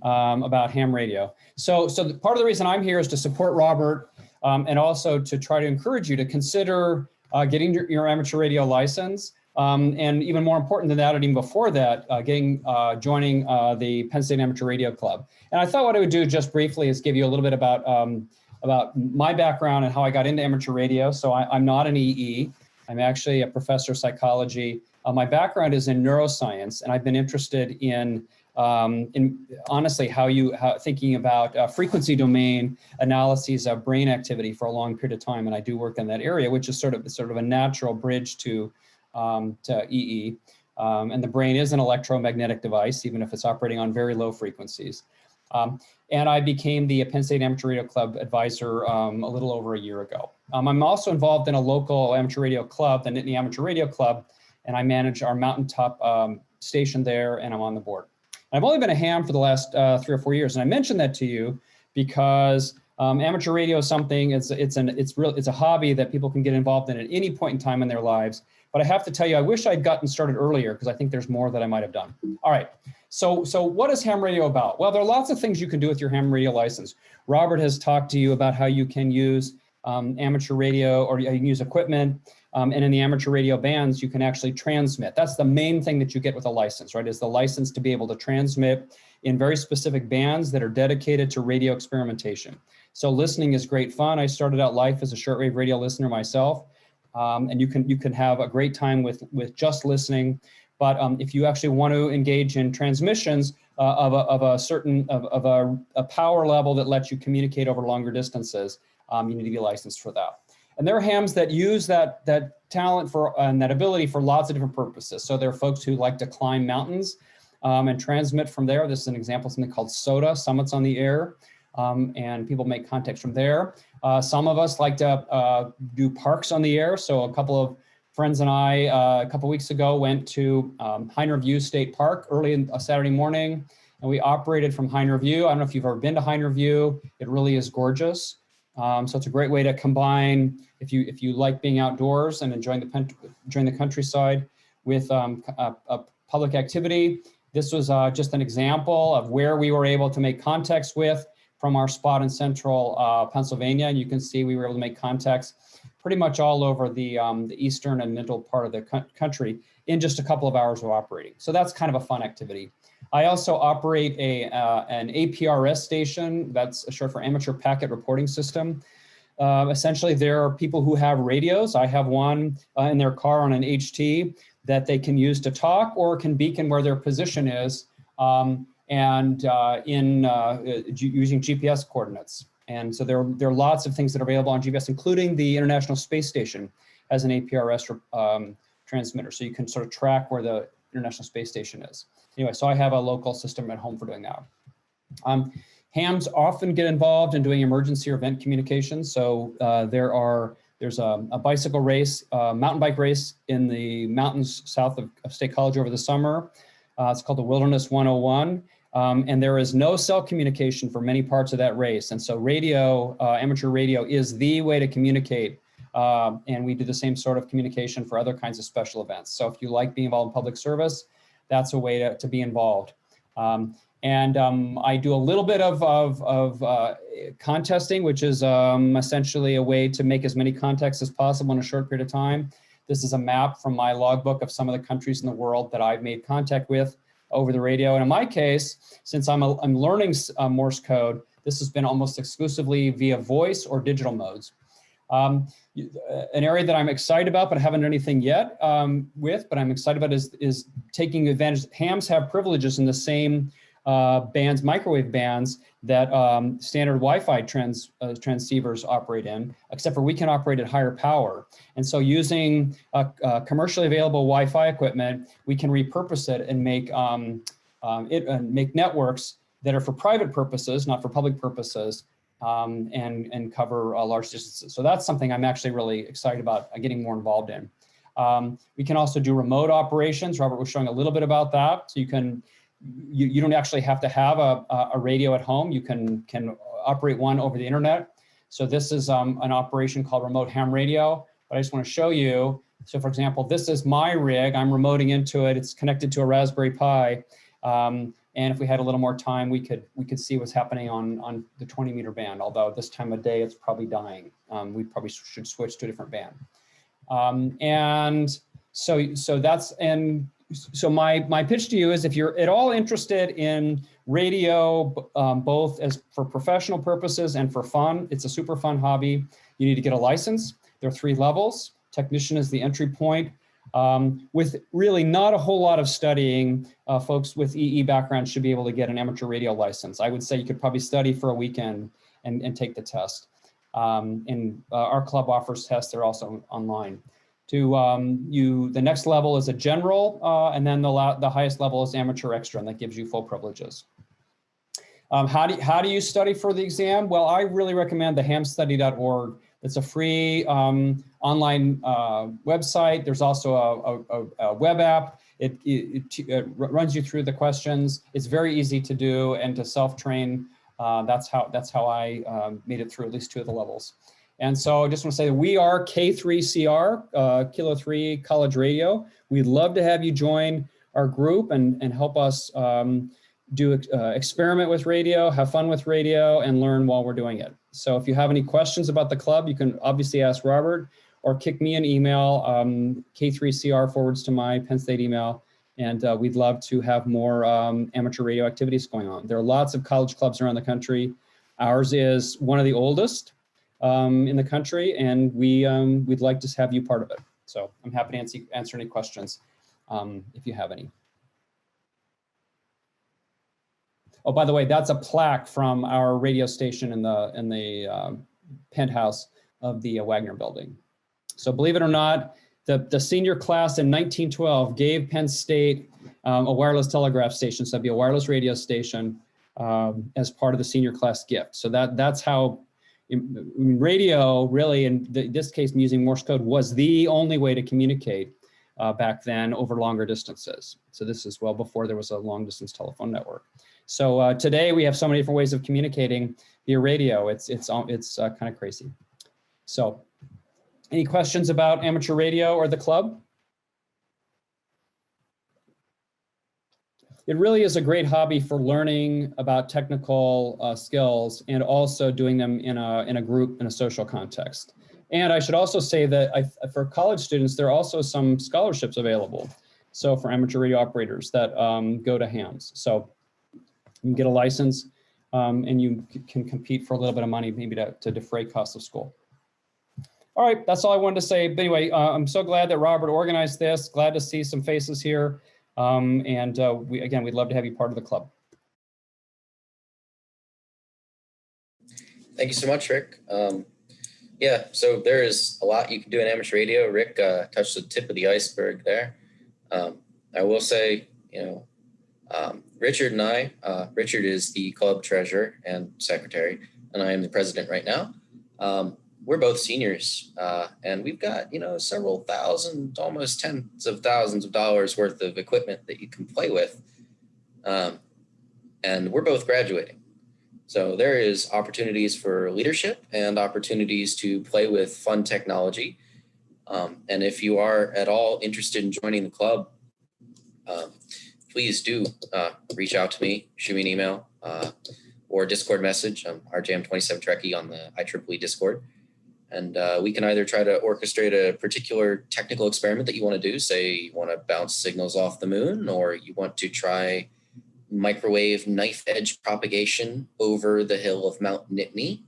about ham radio. So part of the reason I'm here is to support Robert and also to try to encourage you to consider getting your amateur radio license. And even more important than that, and even before that, joining the Penn State Amateur Radio Club. And I thought what I would do just briefly is give you a little bit about my background and how I got into amateur radio. So I'm not an EE. I'm actually a professor of psychology. My background is in neuroscience, and I've been interested in honestly thinking about frequency domain analyses of brain activity for a long period of time, and I do work in that area, which is sort of a natural bridge to EE. And the brain is an electromagnetic device, even if it's operating on very low frequencies. And I became the Penn State Amateur Radio Club advisor a little over a year ago. I'm also involved in a local amateur radio club, the Nittany Amateur Radio Club, and I manage our mountaintop station there, and I'm on the board. I've only been a ham for the last 3 or 4 years, and I mentioned that to you because amateur radio is something. It's a hobby that people can get involved in at any point in time in their lives. But I have to tell you, I wish I'd gotten started earlier because I think there's more that I might have done. All right. So what is ham radio about? Well, there are lots of things you can do with your ham radio license. Robert has talked to you about how you can use amateur radio, or you can use equipment. And in the amateur radio bands, you can actually transmit. That's the main thing that you get with a license, right? Is the license to be able to transmit in very specific bands that are dedicated to radio experimentation. So listening is great fun. I started out life as a shortwave radio listener myself. And you can have a great time with just listening. But if you actually want to engage in transmissions of a power level that lets you communicate over longer distances, you need to be licensed for that. And there are hams that use that talent and that ability for lots of different purposes. So there are folks who like to climb mountains and transmit from there. This is an example of something called SOTA, Summits on the Air, and people make contacts from there. Some of us like to do parks on the air. So a couple of friends and I, a couple weeks ago, went to Hiner View State Park early in a Saturday morning, and we operated from Hiner View. I don't know if you've ever been to Hiner View. It really is gorgeous. So it's a great way to combine, if you like being outdoors and enjoying the countryside with a public activity. This was just an example of where we were able to make contacts with from our spot in central Pennsylvania. And you can see we were able to make contacts pretty much all over the eastern and middle part of the country in just a couple of hours of operating. So that's kind of a fun activity. I also operate an APRS station, that's short for Amateur Packet Reporting System. Essentially, there are people who have radios. I have one in their car on an HT that they can use to talk or can beacon where their position is using GPS coordinates. And so there are lots of things that are available on GPS, including the International Space Station as an APRS transmitter. So you can sort of track where the International Space Station is. Anyway, so I have a local system at home for doing that. Hams often get involved in doing emergency or event communications. So there's a bicycle race, mountain bike race in the mountains south of State College over the summer. It's called the Wilderness 101. And there is no cell communication for many parts of that race. And so radio, amateur radio is the way to communicate. And we do the same sort of communication for other kinds of special events. So if you like being involved in public service, that's a way to be involved. I do a little bit of contesting, which is essentially a way to make as many contacts as possible in a short period of time. This is a map from my logbook of some of the countries in the world that I've made contact with over the radio. And in my case, since I'm learning Morse code, this has been almost exclusively via voice or digital modes. An area that I'm excited about, but I haven't done anything yet but I'm excited about is taking advantage. Hams have privileges in the same bands, microwave bands that standard Wi-Fi transceivers operate in, except for we can operate at higher power. And so using commercially available Wi-Fi equipment, we can repurpose it and make make networks that are for private purposes, not for public purposes, and cover large distances. So that's something I'm actually really excited about getting more involved in. We can also do remote operations. Robert was showing a little bit about that. So you don't actually have to have a radio at home. You can operate one over the internet. So this is an operation called remote ham radio. But I just want to show you. So for example, this is my rig. I'm remoting into it. It's connected to a Raspberry Pi. And if we had a little more time, we could see what's happening on the 20-meter band. Although this time of day, it's probably dying. We probably should switch to a different band. So my pitch to you is if you're at all interested in radio, both as for professional purposes and for fun, it's a super fun hobby. You need to get a license. There are 3 levels. Technician is the entry point. With really not a whole lot of studying, folks with EE background should be able to get an amateur radio license. I would say you could probably study for a weekend and take the test. Our club offers tests. They're also online. The next level is a general, and then the highest level is amateur extra, and that gives you full privileges. How do you study for the exam? Well, I really recommend the hamstudy.org. It's a free online website. There's also a web app. It runs you through the questions. It's very easy to do and to self-train. That's how I made it through at least 2 of the levels. And so I just want to say that we are K3CR, Kilo 3 College Radio. We'd love to have you join our group and help us experiment with radio, have fun with radio, and learn while we're doing it. So if you have any questions about the club, you can obviously ask Robert or kick me an email. K3CR forwards to my Penn State email. And we'd love to have more amateur radio activities going on. There are lots of college clubs around the country. Ours is one of the oldest in the country, and we'd like to have you part of it. So I'm happy to answer any questions if you have any. Oh, by the way, that's a plaque from our radio station in the penthouse of the Wagner building. So believe it or not, the senior class in 1912 gave Penn State a wireless telegraph station, so that'd be a wireless radio station as part of the senior class gift. So that's how radio, really, in this case, using Morse code, was the only way to communicate back then over longer distances. So this is well before there was a long distance telephone network. So today we have so many different ways of communicating via radio. It's kind of crazy. So any questions about amateur radio or the club? It really is a great hobby for learning about technical skills and also doing them in a group, in a social context. And I should also say that for college students, there are also some scholarships available. So for amateur radio operators that go to HAMS. So you can get a license and you can compete for a little bit of money, maybe to defray costs of school. All right, that's all I wanted to say. But anyway, I'm so glad that Robert organized this. Glad to see some faces here. We'd love to have you part of the club. Thank you so much, Rick. Yeah, so there is a lot you can do in amateur radio. Rick touched the tip of the iceberg there. I will say, Richard and I, Richard is the club treasurer and secretary, and I am the president right now. We're both seniors, and we've got, several thousand, almost tens of thousands of dollars worth of equipment that you can play with. And we're both graduating. So there is opportunities for leadership and opportunities to play with fun technology. And if you are at all interested in joining the club, please do reach out to me, shoot me an email or Discord message. I'm RJM27 Trekkie on the IEEE Discord. And we can either try to orchestrate a particular technical experiment that you want to do, say you want to bounce signals off the moon, or you want to try microwave knife edge propagation over the hill of Mount Nittany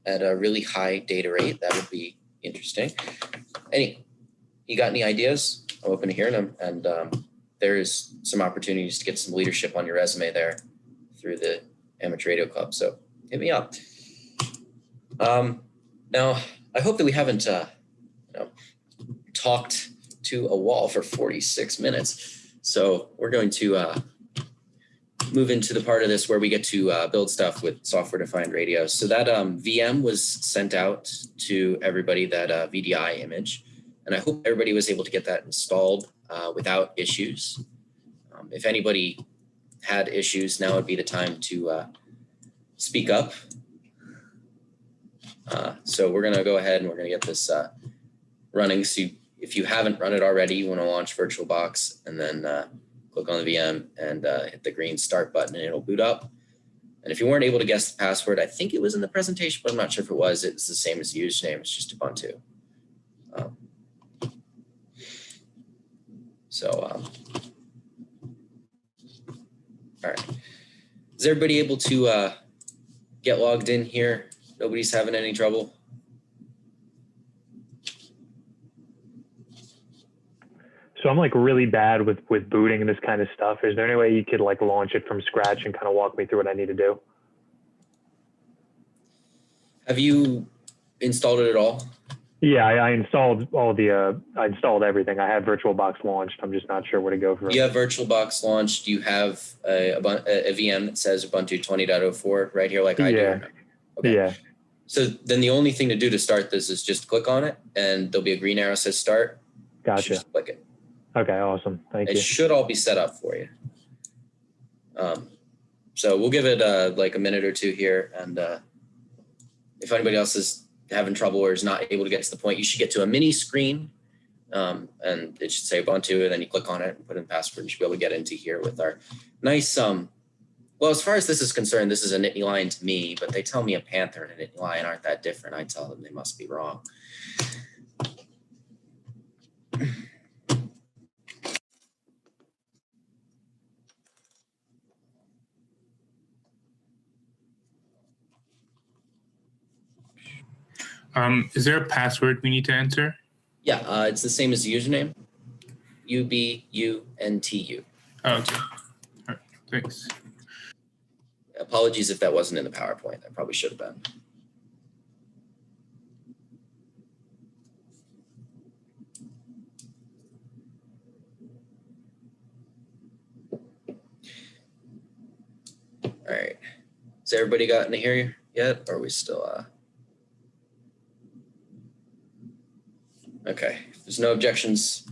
at a really high data rate. That would be interesting. You got any ideas? I'm open to hearing them. And there is some opportunities to get some leadership on your resume there through the Amateur Radio Club. So hit me up. Now, I hope that we haven't talked to a wall for 46 minutes. So we're going to move into the part of this where we get to build stuff with software-defined radios. So that VM was sent out to everybody, that VDI image. And I hope everybody was able to get that installed without issues. If anybody had issues, now would be the time to speak up. So we're going to go ahead and we're going to get this running. So if you haven't run it already, you want to launch VirtualBox and then click on the VM and hit the green start button and it'll boot up. And if you weren't able to guess the password, I think it was in the presentation, but I'm not sure if it was. It's the same as the username. It's just Ubuntu. All right. Is everybody able to get logged in here? Nobody's having any trouble? So I'm like really bad with booting and this kind of stuff. Is there any way you could like launch it from scratch and kind of walk me through what I need to do? Have you installed it at all? Yeah, I installed I installed everything. I had VirtualBox launched. I'm just not sure where to go from. You have VirtualBox launched. You have a VM that says Ubuntu 20.04 right here like I do? Okay. Yeah. So then the only thing to do to start this is just click on it and there'll be a green arrow that says start. Gotcha. Just click it. Okay, awesome. Thank you. It should all be set up for you. So we'll give it like a minute or two here. And if anybody else is having trouble or is not able to get to the point, you should get to a mini screen and it should say Ubuntu, and then you click on it and put in the password. You should be able to get into here with our nice, well, as far as this is concerned, this is a Nittany lion to me, but they tell me a panther and a Nittany lion aren't that different. I tell them they must be wrong. Is there a password we need to enter? Yeah, it's the same as the username. UBUNTU. Oh, okay. All right, thanks. Apologies if that wasn't in the PowerPoint. That probably should have been. All right. Has everybody gotten to here yet? Or are we still... Okay, if there's no objections,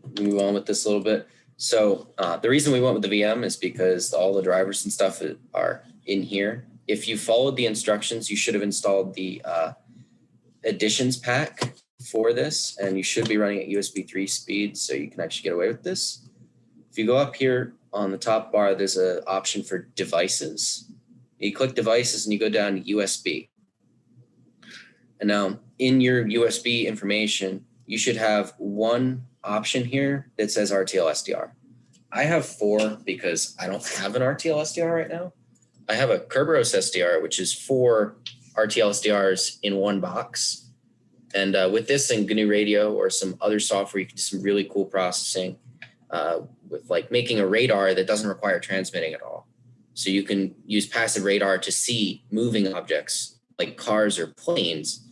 we'll move on with this a little bit. So the reason we went with the VM is because all the drivers and stuff are in here. If you followed the instructions, you should have installed the additions pack for this, and you should be running at USB 3 speed so you can actually get away with this. If you go up here on the top bar, there's an option for devices. You click devices and you go down to USB. And now in your USB information, you should have one option here that says RTL SDR. I have 4 because I don't have an RTL SDR right now. I have a Kerberos SDR, which is 4 RTL SDRs in one box. And with this and GNU Radio or some other software, you can do some really cool processing with like making a radar that doesn't require transmitting at all. So you can use passive radar to see moving objects like cars or planes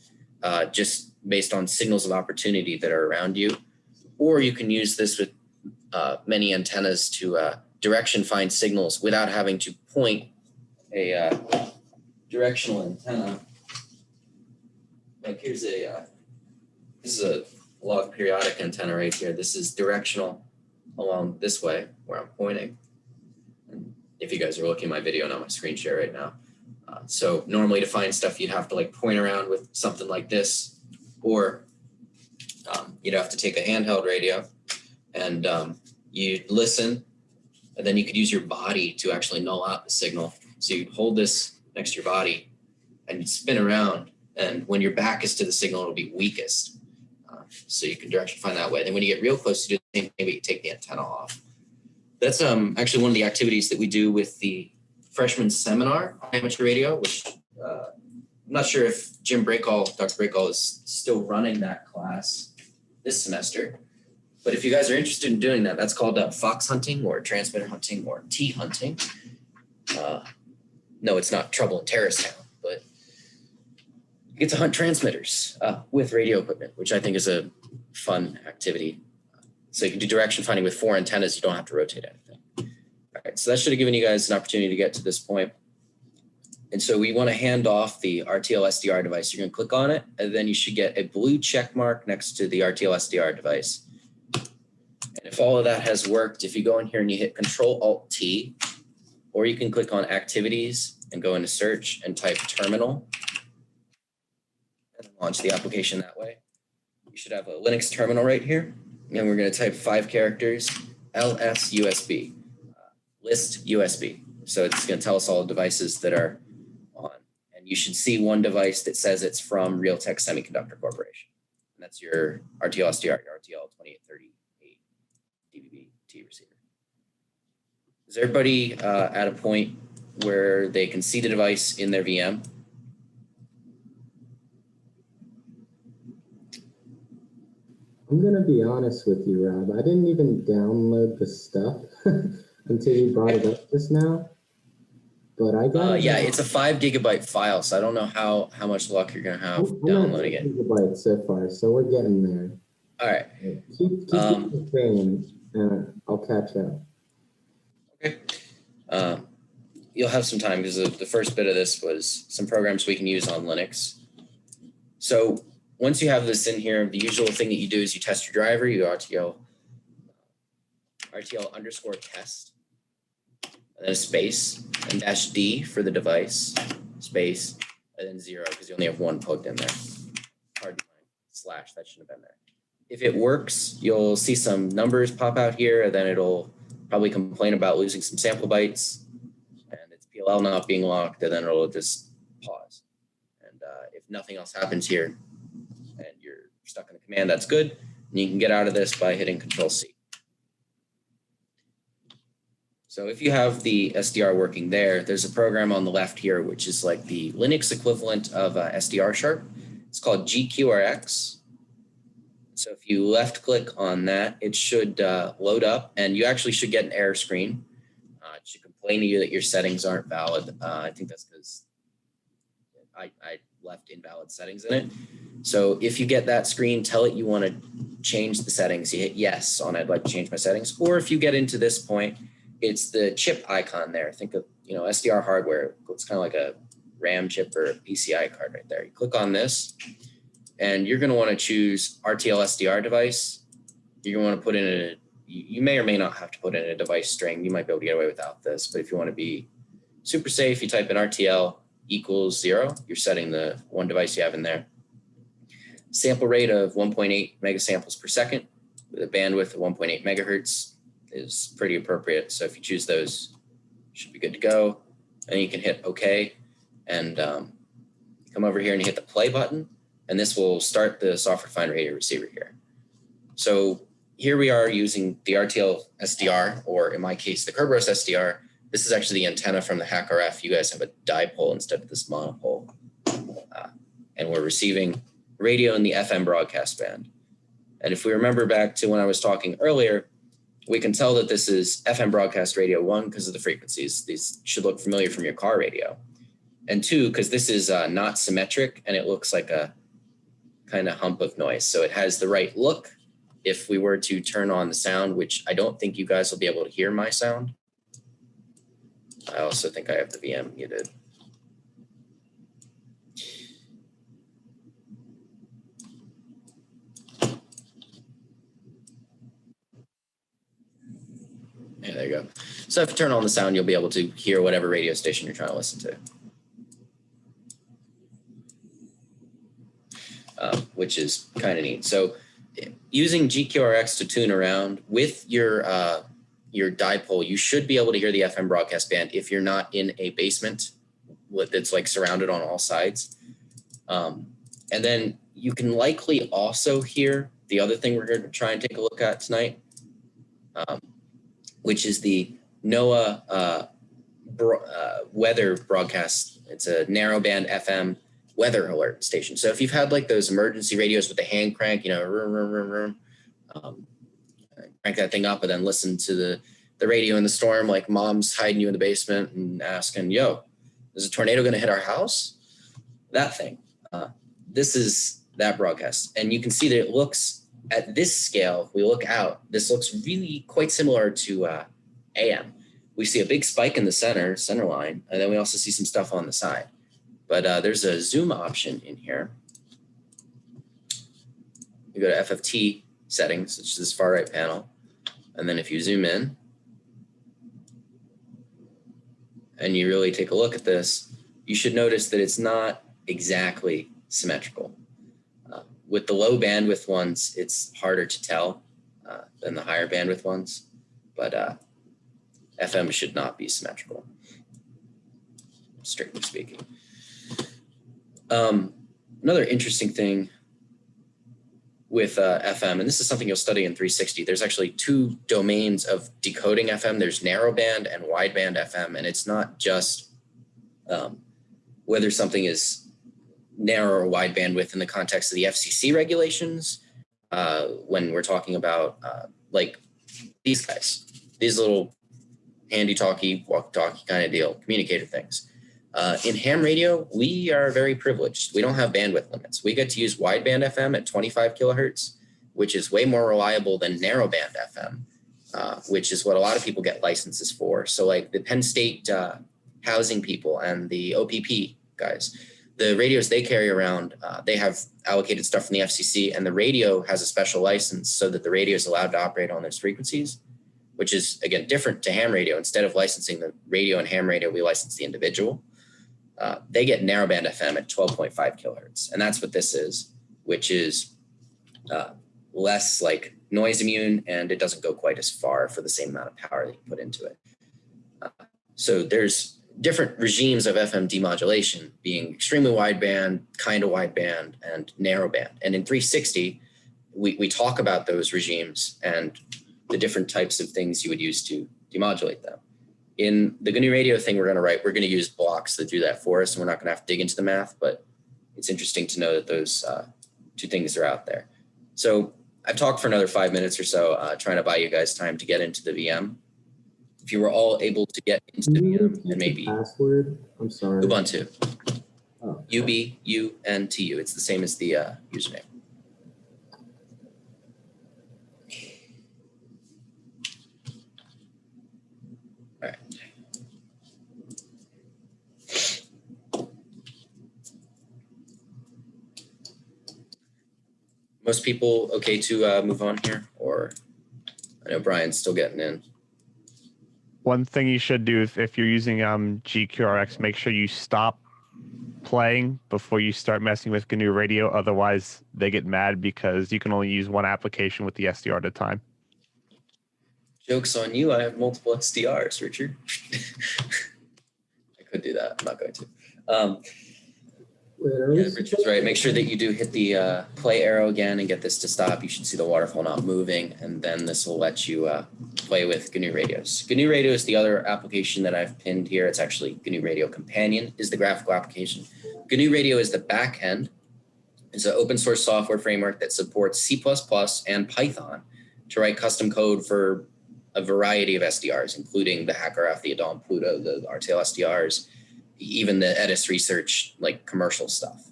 just based on signals of opportunity that are around you. Or you can use this with many antennas to direction find signals without having to point a directional antenna. Like here's this is a log periodic antenna right here. This is directional along this way where I'm pointing. And if you guys are looking at my video, not my screen share right now. So normally to find stuff, you'd have to like point around with something like this, or you'd have to take a handheld radio and you'd listen, and then you could use your body to actually null out the signal. So you'd hold this next to your body and you'd spin around, and when your back is to the signal, it'll be weakest. So you can direction find that way. Then when you get real close to do the same thing, but you take the antenna off. That's actually one of the activities that we do with the freshman seminar on amateur radio, which I'm not sure if Dr. Breakall is still running that class this semester. But if you guys are interested in doing that, that's called fox hunting or transmitter hunting or T hunting. No, it's not Trouble in Terrorist Town, but you get to hunt transmitters with radio equipment, which I think is a fun activity. So you can do direction finding with 4 antennas. You don't have to rotate anything. All right, so that should have given you guys an opportunity to get to this point. And so we want to hand off the RTL SDR device. You're going to click on it, and then you should get a blue check mark next to the RTL SDR device. And if all of that has worked, if you go in here and you hit Control-Alt-T, or you can click on Activities and go into Search and type Terminal, and launch the application that way. You should have a Linux terminal right here, and we're going to type 5 characters, LS USB, list USB. So it's going to tell us all the devices that are on. And you should see one device that says it's from Realtek Semiconductor Corporation. And that's your RTL SDR, your RTL 2838 DVB T receiver. Is everybody at a point where they can see the device in their VM? I'm gonna be honest with you, Rob. I didn't even download the stuff until you brought it up just now. But I got yeah, it's a 5 gigabyte file, so I don't know how much luck you're gonna have downloading it. Gigabytes so far, so we're getting there. All right. Keep saying, and I'll catch up. Okay. You'll have some time because the first bit of this was some programs we can use on Linux. So once you have this in here, the usual thing that you do is you test your driver, you RTL underscore test, and then a space, and -D for the device, space, and then 0 because you only have 1 plugged in there. Hard to find. Slash, that shouldn't have been there. If it works, you'll see some numbers pop out here, and then it'll probably complain about losing some sample bytes, and its PLL not being locked, and then it'll just pause. And if nothing else happens here, and you're stuck in the command, that's good. And you can get out of this by hitting Control-C. So if you have the SDR working there, there's a program on the left here, which is like the Linux equivalent of SDR Sharp. It's called GQRX. So if you left click on that, it should load up, and you actually should get an error screen. It should complain to you that your settings aren't valid. I think that's because I left invalid settings in it. So if you get that screen, tell it you want to change the settings. You hit yes on I'd like to change my settings. Or if you get into this point, it's the chip icon there. Think of, SDR hardware. It's kind of like a RAM chip or a PCI card right there. You click on this, and you're going to want to choose RTL SDR device. You're going to want to put in you may or may not have to put in a device string. You might be able to get away without this, but if you want to be super safe, you type in RTL equals 0. You're setting the one device you have in there. Sample rate of 1.8 megasamples per second with a bandwidth of 1.8 megahertz is pretty appropriate. So if you choose those, you should be good to go. And you can hit OK and come over here and you hit the play button. and this will start the software-defined radio receiver here. So here we are using the RTL SDR, or in my case, the Kerberos SDR. This is actually the antenna from the Hack RF. You guys have a dipole instead of this monopole. And we're receiving radio in the FM broadcast band. And if we remember back to when I was talking earlier, we can tell that this is FM broadcast radio, 1, because of the frequencies. These should look familiar from your car radio. And 2, because this is not symmetric and it looks like a kind of hump of noise. So it has the right look. If we were to turn on the sound, which I don't think you guys will be able to hear my sound. I also think I have the VM muted. Yeah, there you go. So if you turn on the sound, you'll be able to hear whatever radio station you're trying to listen to, which is kind of neat. So using GQRX to tune around with your dipole, you should be able to hear the FM broadcast band if you're not in a basement that's like surrounded on all sides. And then you can likely also hear the other thing we're going to try and take a look at tonight, which is the NOAA weather broadcast. It's a narrowband FM weather alert station. So if you've had like those emergency radios with the hand crank, you know, crank that thing up and then listen to the radio in the storm, like mom's hiding you in the basement and asking, yo, is a tornado going to hit our house? That thing. This is that broadcast. And you can see that it looks, at this scale, if we look out, this looks really quite similar to AM. We see a big spike in the center line, and then we also see some stuff on the side. But there's a zoom option in here. You go to FFT settings, which is this far right panel. And then if you zoom in and you really take a look at this, you should notice that it's not exactly symmetrical. With the low bandwidth ones, it's harder to tell than the higher bandwidth ones, but FM should not be symmetrical, strictly speaking. Another interesting thing with FM, and this is something you'll study in 360, there's actually 2 domains of decoding FM. There's narrowband and wideband FM, and it's not just whether something is narrow or wide bandwidth in the context of the FCC regulations. When we're talking about like these guys, these little handy talkie, walkie-talkie kind of deal, communicator things. In ham radio, we are very privileged. We don't have bandwidth limits. We get to use wideband FM at 25 kilohertz, which is way more reliable than narrowband FM, which is what a lot of people get licenses for. So like the Penn State housing people and the OPP guys, the radios they carry around, they have allocated stuff from the FCC, and the radio has a special license so that the radio is allowed to operate on those frequencies, which is, again, different to ham radio. Instead of licensing the radio and ham radio, we license the individual. They get narrowband FM at 12.5 kilohertz, and that's what this is, which is less like noise immune, and it doesn't go quite as far for the same amount of power that you put into it. So there's different regimes of FM demodulation, being extremely wideband, kind of wideband, and narrowband. And in 360, we talk about those regimes and the different types of things you would use to demodulate them. In the GNU radio thing we're going to write, we're going to use blocks that do that for us, and we're not going to have to dig into the math, but it's interesting to know that those 2 things are out there. So I've talked for another 5 minutes or so, trying to buy you guys time to get into the VM. If you were all able to get into the VM, and maybe password. I'm sorry. Ubuntu. Oh, UBUNTU. It's the same as the username. All right. Most people okay to move on here, or I know Brian's still getting in. One thing you should do if you're using GQRX, make sure you stop playing before you start messing with GNU Radio. Otherwise, they get mad because you can only use one application with the SDR at a time. Joke's on you. I have multiple SDRs, Richard. I could do that. I'm not going to. Wait, are we Yeah, Richard's right. Make sure that you do hit the play arrow again and get this to stop. You should see the waterfall not moving, and then this will let you play with GNU Radios. GNU Radio is the other application that I've pinned here. It's actually GNU Radio Companion is the graphical application. GNU Radio is the back end. It's an open source software framework that supports C++ and Python to write custom code for a variety of SDRs, including the HackerF, the Adom Pluto, the RTL SDRs, even the Edis research, like commercial stuff.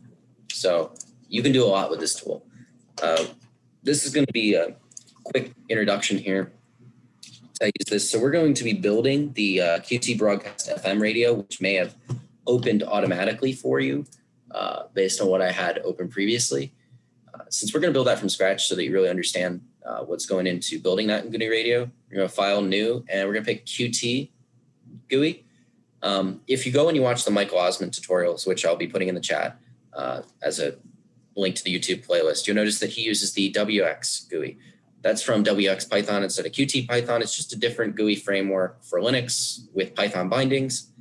So you can do a lot with this tool. This is going to be a quick introduction here. I use this. So we're going to be building the QT Broadcast FM radio, which may have opened automatically for you based on what I had open previously. Since we're going to build that from scratch so that you really understand what's going into building that in GNU Radio, we're going to file new, and we're going to pick Qt GUI. If you go and you watch the Michael Osmond tutorials, which I'll be putting in the chat as a link to the YouTube playlist, you'll notice that he uses the WX GUI. That's from WX Python instead of Qt Python. It's just a different GUI framework for Linux with Python bindings.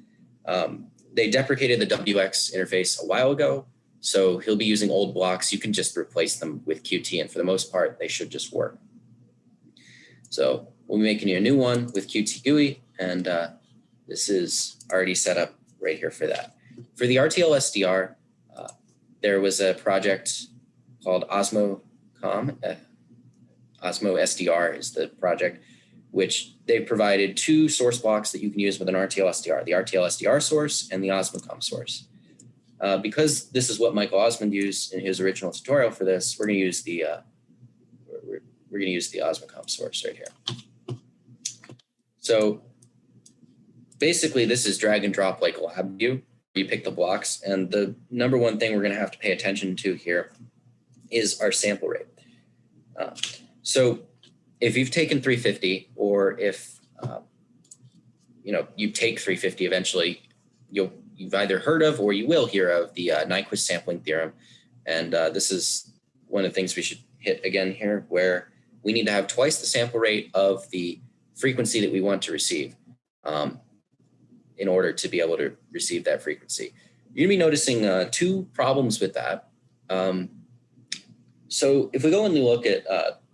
They deprecated the WX interface a while ago, so he'll be using old blocks. You can just replace them with Qt, and for the most part, they should just work. So we'll be making you a new one with Qt GUI, and this is already set up right here for that. For the RTL SDR, there was a project called Osmo.com. Osmo SDR is the project, which they provided two source blocks that you can use with an RTL SDR, the RTL SDR source and the Osmo.com source. Because this is what Michael Osmond used in his original tutorial for this, we're going to use the Osmo.com source right here. So basically, this is drag and drop like LabVIEW. You pick the blocks, and the number one thing we're going to have to pay attention to here is our sample rate. So if you've taken 350, or if you take 350 eventually, you've either heard of or you will hear of the Nyquist sampling theorem. And this is one of the things we should hit again here, where we need to have twice the sample rate of the frequency that we want to receive in order to be able to receive that frequency. You're gonna be noticing two problems with that. So if we go and look at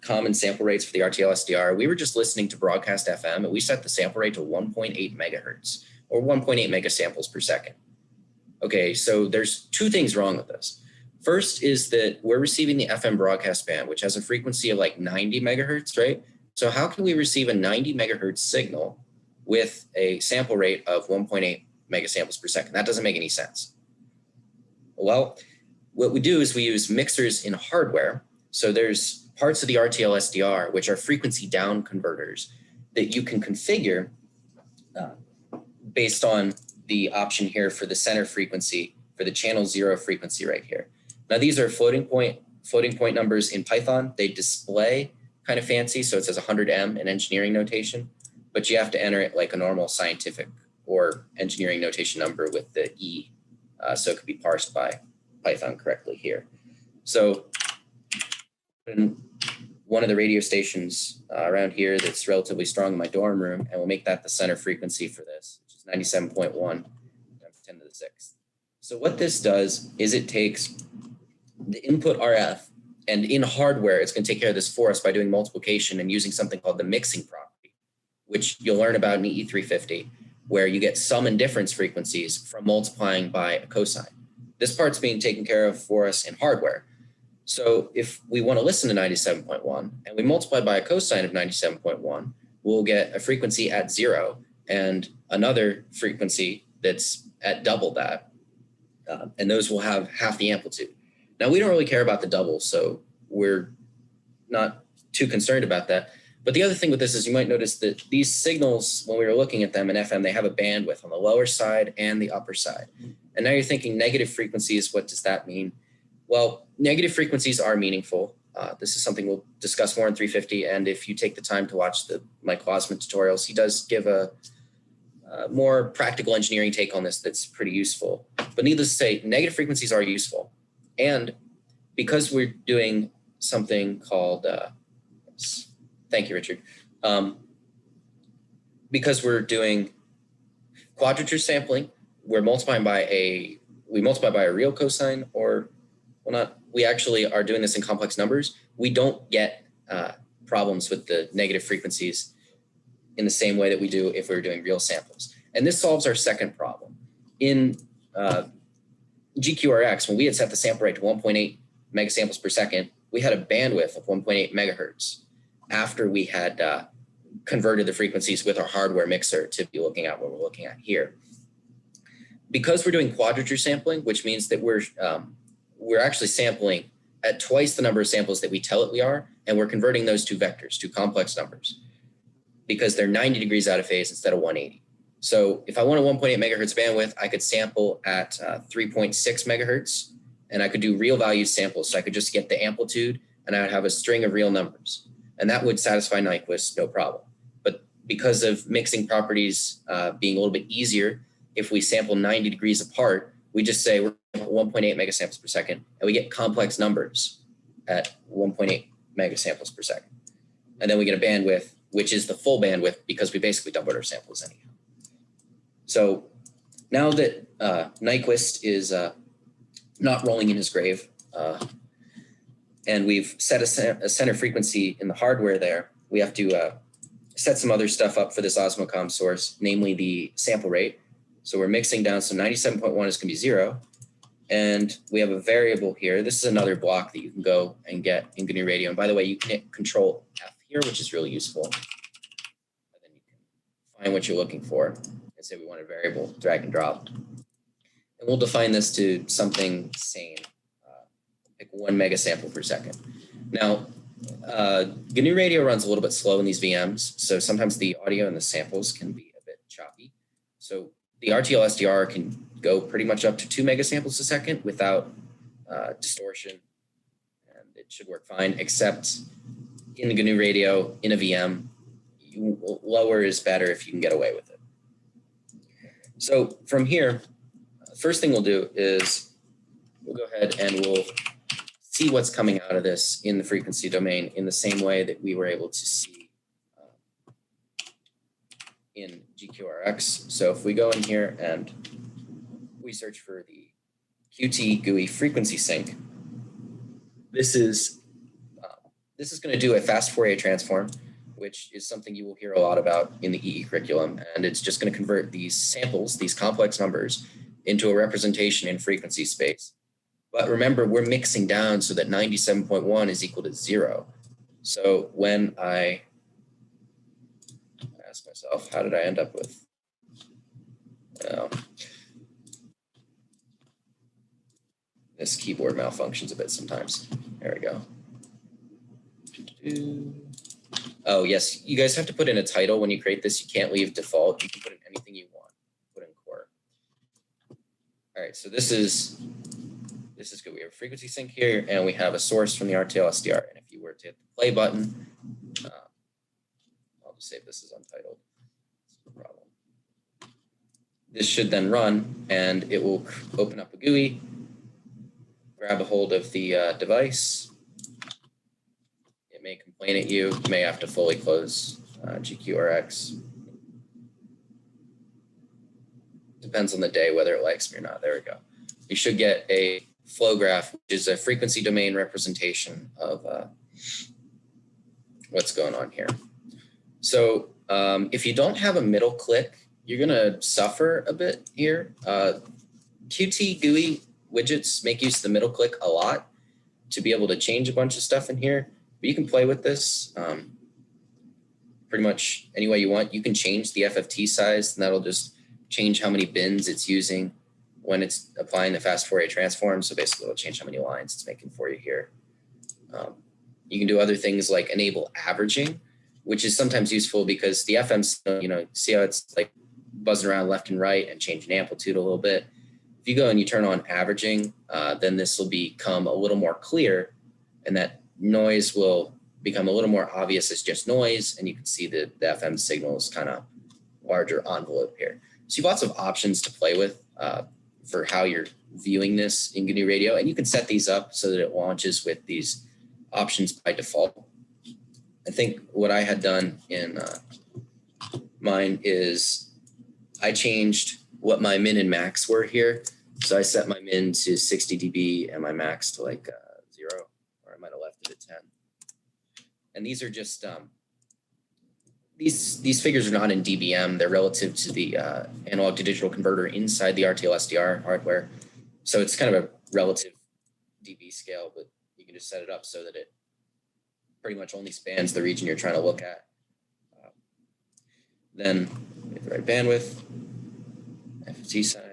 common sample rates for the RTL SDR, we were just listening to Broadcast FM, and we set the sample rate to 1.8 megahertz, or 1.8 megasamples per second. Okay, so there's two things wrong with this. First is that we're receiving the FM broadcast band, which has a frequency of like 90 megahertz, right? So how can we receive a 90 megahertz signal with a sample rate of 1.8 megasamples per second? That doesn't make any sense. Well, what we do is we use mixers in hardware. So there's parts of the RTL SDR, which are frequency down converters, that you can configure based on the option here for the center frequency for the channel 0 frequency right here. Now these are floating point numbers in Python. They display kind of fancy, so it says 100M in engineering notation, but you have to enter it like a normal scientific or engineering notation number with the E, so it could be parsed by Python correctly here. So in one of the radio stations around here that's relatively strong in my dorm room, and we'll make that the center frequency for this, which is 97.1 times 10 to the 6th. So what this does is it takes the input RF, and in hardware, it's going to take care of this for us by doing multiplication and using something called the mixing property, which you'll learn about in E350, where you get sum and difference frequencies from multiplying by a cosine. This part's being taken care of for us in hardware. So if we want to listen to 97.1 and we multiply by a cosine of 97.1, we'll get a frequency at 0 and another frequency that's at double that. And those will have half the amplitude. Now, we don't really care about the double, so we're not too concerned about that. But the other thing with this is you might notice that these signals, when we were looking at them in FM, they have a bandwidth on the lower side and the upper side. And now you're thinking negative frequencies, what does that mean? Well, negative frequencies are meaningful. This is something we'll discuss more in 350. And if you take the time to watch the Michael Osmond tutorials, he does give a more practical engineering take on this that's pretty useful. But needless to say, negative frequencies are useful. And because we're doing something called, thank you, Richard. Because we're doing quadrature sampling, we're multiplying by a we multiply by a real cosine, or well, not, we actually are doing this in complex numbers, we don't get problems with the negative frequencies in the same way that we do if we were doing real samples. And this solves our second problem. In GQRX, when we had set the sample rate to 1.8 megasamples per second, we had a bandwidth of 1.8 megahertz after we had converted the frequencies with our hardware mixer to be looking at what we're looking at here. Because we're doing quadrature sampling, which means that we're actually sampling at twice the number of samples that we tell it we are, and we're converting those to vectors, to complex numbers, because they're 90 degrees out of phase instead of 180. So if I want a 1.8 megahertz bandwidth, I could sample at 3.6 megahertz, and I could do real value samples. So I could just get the amplitude, and I would have a string of real numbers, and that would satisfy Nyquist, no problem. But because of mixing properties being a little bit easier, if we sample 90 degrees apart, we just say we're at 1.8 megasamples per second, and we get complex numbers at 1.8 megasamples per second. And then we get a bandwidth, which is the full bandwidth, because we basically doubled our samples anyhow. So now that Nyquist is not rolling in his grave, and we've set a center frequency in the hardware there, we have to set some other stuff up for this Osmocom source, namely the sample rate. So we're mixing down, so 97.1 is going to be 0. And we have a variable here. This is another block that you can go and get in GNU Radio. And by the way, you can hit Control F here, which is really useful. And then you can find what you're looking for and say we want a variable, drag and drop. And we'll define this to something sane, like 1 megasample per second. Now, GNU Radio runs a little bit slow in these VMs, so sometimes the audio and the samples can be a bit choppy. So the RTL SDR can go pretty much up to 2 megasamples a second without distortion, and it should work fine, except in the GNU Radio, in a VM, lower is better if you can get away with it. So from here, first thing we'll do is we'll go ahead and we'll see what's coming out of this in the frequency domain in the same way that we were able to see in GQRX. So if we go in here and we search for the Qt GUI frequency sync, this is going to do a fast Fourier transform, which is something you will hear a lot about in the EE curriculum. And it's just going to convert these samples, these complex numbers, into a representation in frequency space. But remember, we're mixing down so that 97.1 is equal to 0. So when I ask myself, how did I end up with? Well, this keyboard malfunctions a bit sometimes. There we go. Oh, yes, you guys have to put in a title when you create this. You can't leave default. You can put in anything you want. Put in core. All right, so this is good. We have a frequency sync here, and we have a source from the RTL SDR. And if you were to hit the play button, I'll just save this as untitled. No problem. This should then run, and it will open up a GUI, grab a hold of the device. It may complain at you. You may have to fully close GQRX. Depends on the day whether it likes me or not. There we go. You should get a flow graph, which is a frequency domain representation of what's going on here. So if you don't have a middle click, you're going to suffer a bit here. Qt GUI widgets make use of the middle click a lot to be able to change a bunch of stuff in here. But you can play with this pretty much any way you want. You can change the FFT size, and that'll just change how many bins it's using when it's applying the fast Fourier transform. So basically it'll change how many lines it's making for you here. You can do other things like enable averaging, which is sometimes useful because the FM, you know, see how it's like buzzing around left and right and changing amplitude a little bit. If you go and you turn on averaging, then this will become a little more clear, and that noise will become a little more obvious as just noise, and you can see the FM signals kind of larger envelope here. So you have lots of options to play with for how you're viewing this in GNU Radio, and you can set these up so that it launches with these options by default. I think what I had done in mine is I changed what my min and max were here So I set my min to 60 dB and my max to like 0, or I might have left it at 10. And these are just, these figures are not in dBm. They're relative to the analog to digital converter inside the RTL SDR hardware. So it's kind of a relative dB scale, but you can just set it up so that it pretty much only spans the region you're trying to look at. Then with the right bandwidth, FFT size,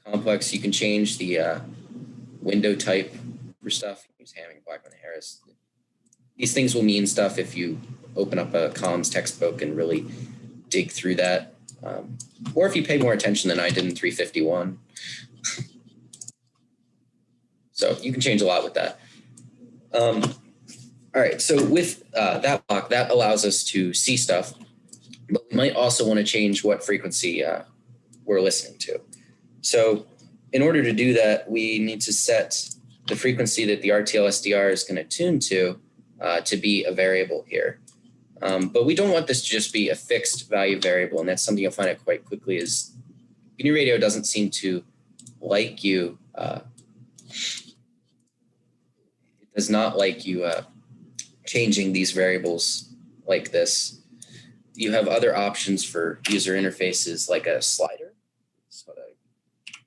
complex, you can change the window type for stuff. You can use Hamming, Blackman, Harris. These things will mean stuff if you open up a comms textbook and really dig through that. Or if you pay more attention than I did in 351. So you can change a lot with that. All right, so with that block, that allows us to see stuff, but we might also want to change what frequency we're listening to. So in order to do that, we need to set the frequency that the RTL SDR is going to tune to be a variable here. But we don't want this to just be a fixed value variable, and that's something you'll find out quite quickly is GNU Radio doesn't seem to like you. It does not like you changing these variables like this. You have other options for user interfaces like a slider.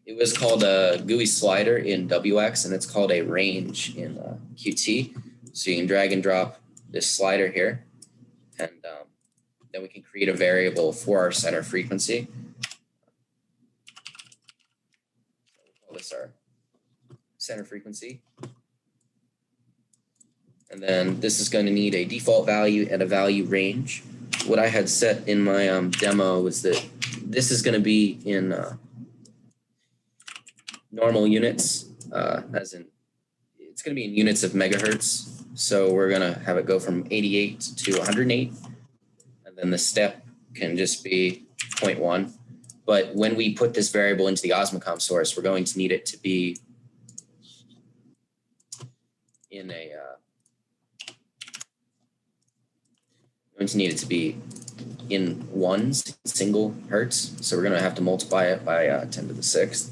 It was called a GUI slider in WX, and it's called a range in Qt. So you can drag and drop this slider here, and then we can create a variable for our center frequency. So we'll call this our center frequency. And then this is going to need a default value and a value range. What I had set in my demo was that this is going to be in normal units, as in it's going to be in units of megahertz. So we're going to have it go from 88 to 108. And then the step can just be 0.1. But when we put this variable into the Osmocom source, we're going to need it to be in a in ones, single hertz. So we're going to have to multiply it by 10 to the 6th.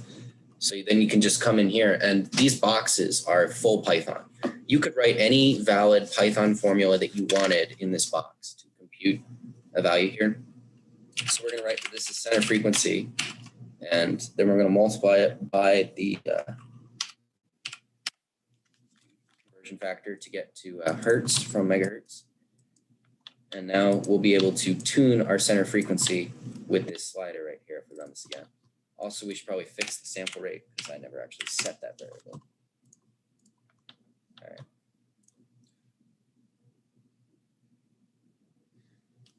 So then you can just come in here, and these boxes are full Python. You could write any valid Python formula that you wanted in this box to compute a value here. So we're going to write that this is center frequency, and then we're going to multiply it by the conversion factor to get to hertz from megahertz. And now we'll be able to tune our center frequency with this slider right here if we run this again. Also, we should probably fix the sample rate because I never actually set that variable. All right.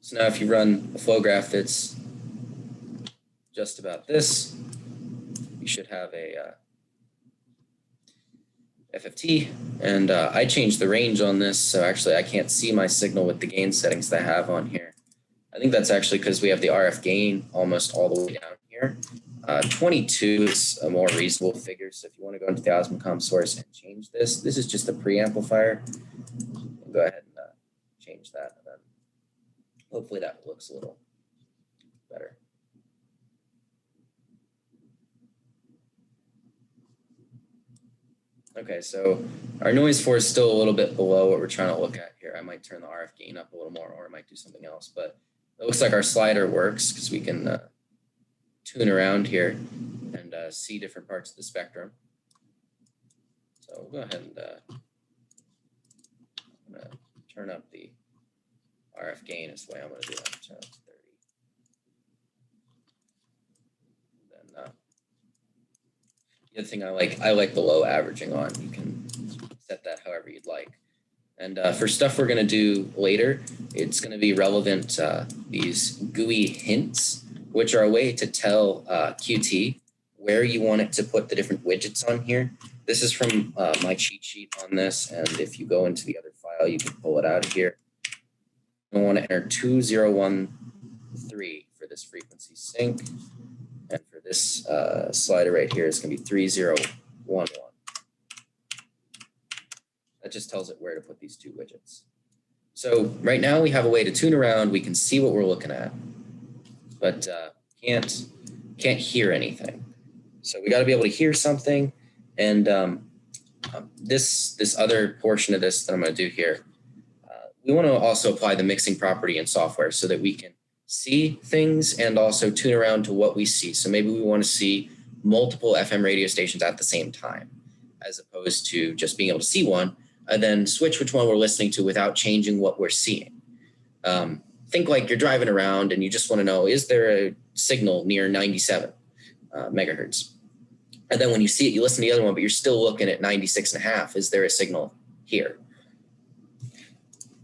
So now if you run a flow graph that's just about this, you should have a FFT. And I changed the range on this, so actually I can't see my signal with the gain settings that I have on here. I think that's actually because we have the RF gain almost all the way down here. 22 is a more reasonable figure. So if you want to go into the Osmocom source and change this, this is just a preamplifier. Go ahead and change that. And then hopefully that looks a little better. Okay, so our noise floor is still a little bit below what we're trying to look at here. I might turn the RF gain up a little more, or I might do something else, but it looks like our slider works because we can tune around here and see different parts of the spectrum. So we'll go ahead and I'm gonna turn up the RF gain is the way I'm gonna do that. Turn up to 30. Then the other thing I like the low averaging on. You can set that however you'd like. And for stuff we're gonna do later, it's gonna be relevant, these GUI hints, which are a way to tell Qt where you want it to put the different widgets on here. This is from my cheat sheet on this, and if you go into the other file, you can pull it out of here. I want to enter 2013 for this frequency sync, and for this slider right here, it's going to be 3011. That just tells it where to put these two widgets. So right now we have a way to tune around. We can see what we're looking at, but can't hear anything. So we got to be able to hear something. And this other portion of this that I'm going to do here, we want to also apply the mixing property in software so that we can see things and also tune around to what we see. So maybe we want to see multiple FM radio stations at the same time, as opposed to just being able to see one and then switch which one we're listening to without changing what we're seeing. Think like you're driving around and you just want to know, is there a signal near 97 megahertz? And then when you see it, you listen to the other one, but you're still looking at 96.5. Is there a signal here?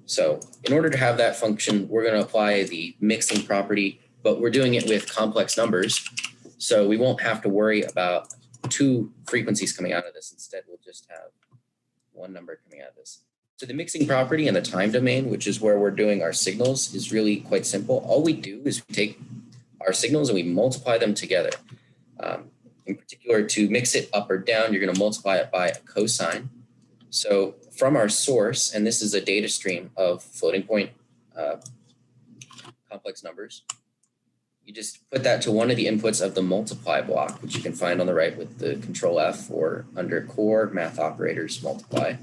So in order to have that function, we're going to apply the mixing property, but we're doing it with complex numbers. So we won't have to worry about two frequencies coming out of this. Instead, we'll just have one number coming out of this. So the mixing property in the time domain, which is where we're doing our signals, is really quite simple. All we do is we take our signals and we multiply them together. In particular, to mix it up or down, you're going to multiply it by a cosine. So from our source, and this is a data stream of floating point complex numbers, you just put that to one of the inputs of the multiply block, which you can find on the right with the Control F, or under core math operators multiply.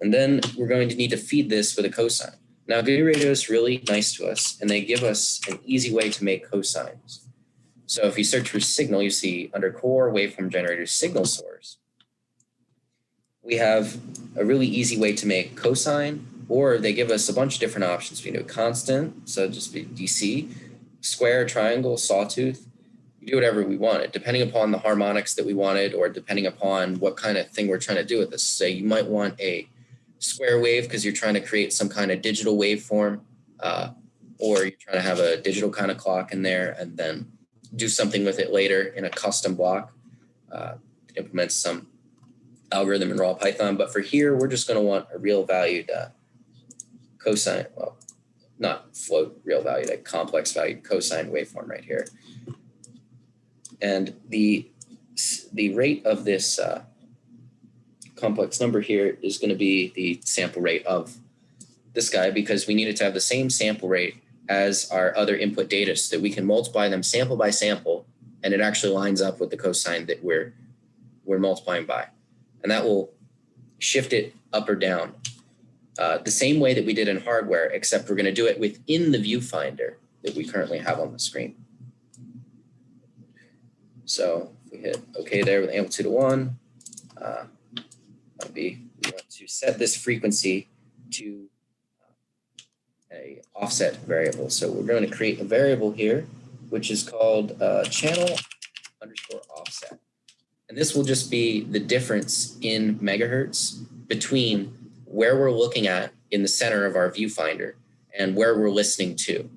And then we're going to need to feed this with a cosine. Now, GUI radio is really nice to us, and they give us an easy way to make cosines. So if you search for signal, you see under core waveform generator signal source, we have a really easy way to make cosine, or they give us a bunch of different options. We can do a constant, so just be DC, square, triangle, sawtooth. You do whatever we wanted, depending upon the harmonics that we wanted, or depending upon what kind of thing we're trying to do with this. Say you might want a square wave because you're trying to create some kind of digital waveform, or you're trying to have a digital kind of clock in there and then do something with it later in a custom block that implements some algorithm in raw Python. But for here, we're just going to want a real valued cosine, well, not float, real valued, a complex valued cosine waveform right here. And the rate of this complex number here is going to be the sample rate of this guy, because we need it to have the same sample rate as our other input data so that we can multiply them sample by sample, and it actually lines up with the cosine that we're multiplying by. And that will shift it up or down the same way that we did in hardware, except we're going to do it within the viewfinder that we currently have on the screen. So if we hit OK there with amplitude of 1, that'll be, we want to set this frequency to a offset variable. So we're going to create a variable here, which is called channel underscore offset. And this will just be the difference in megahertz between where we're looking at in the center of our viewfinder and where we're listening to,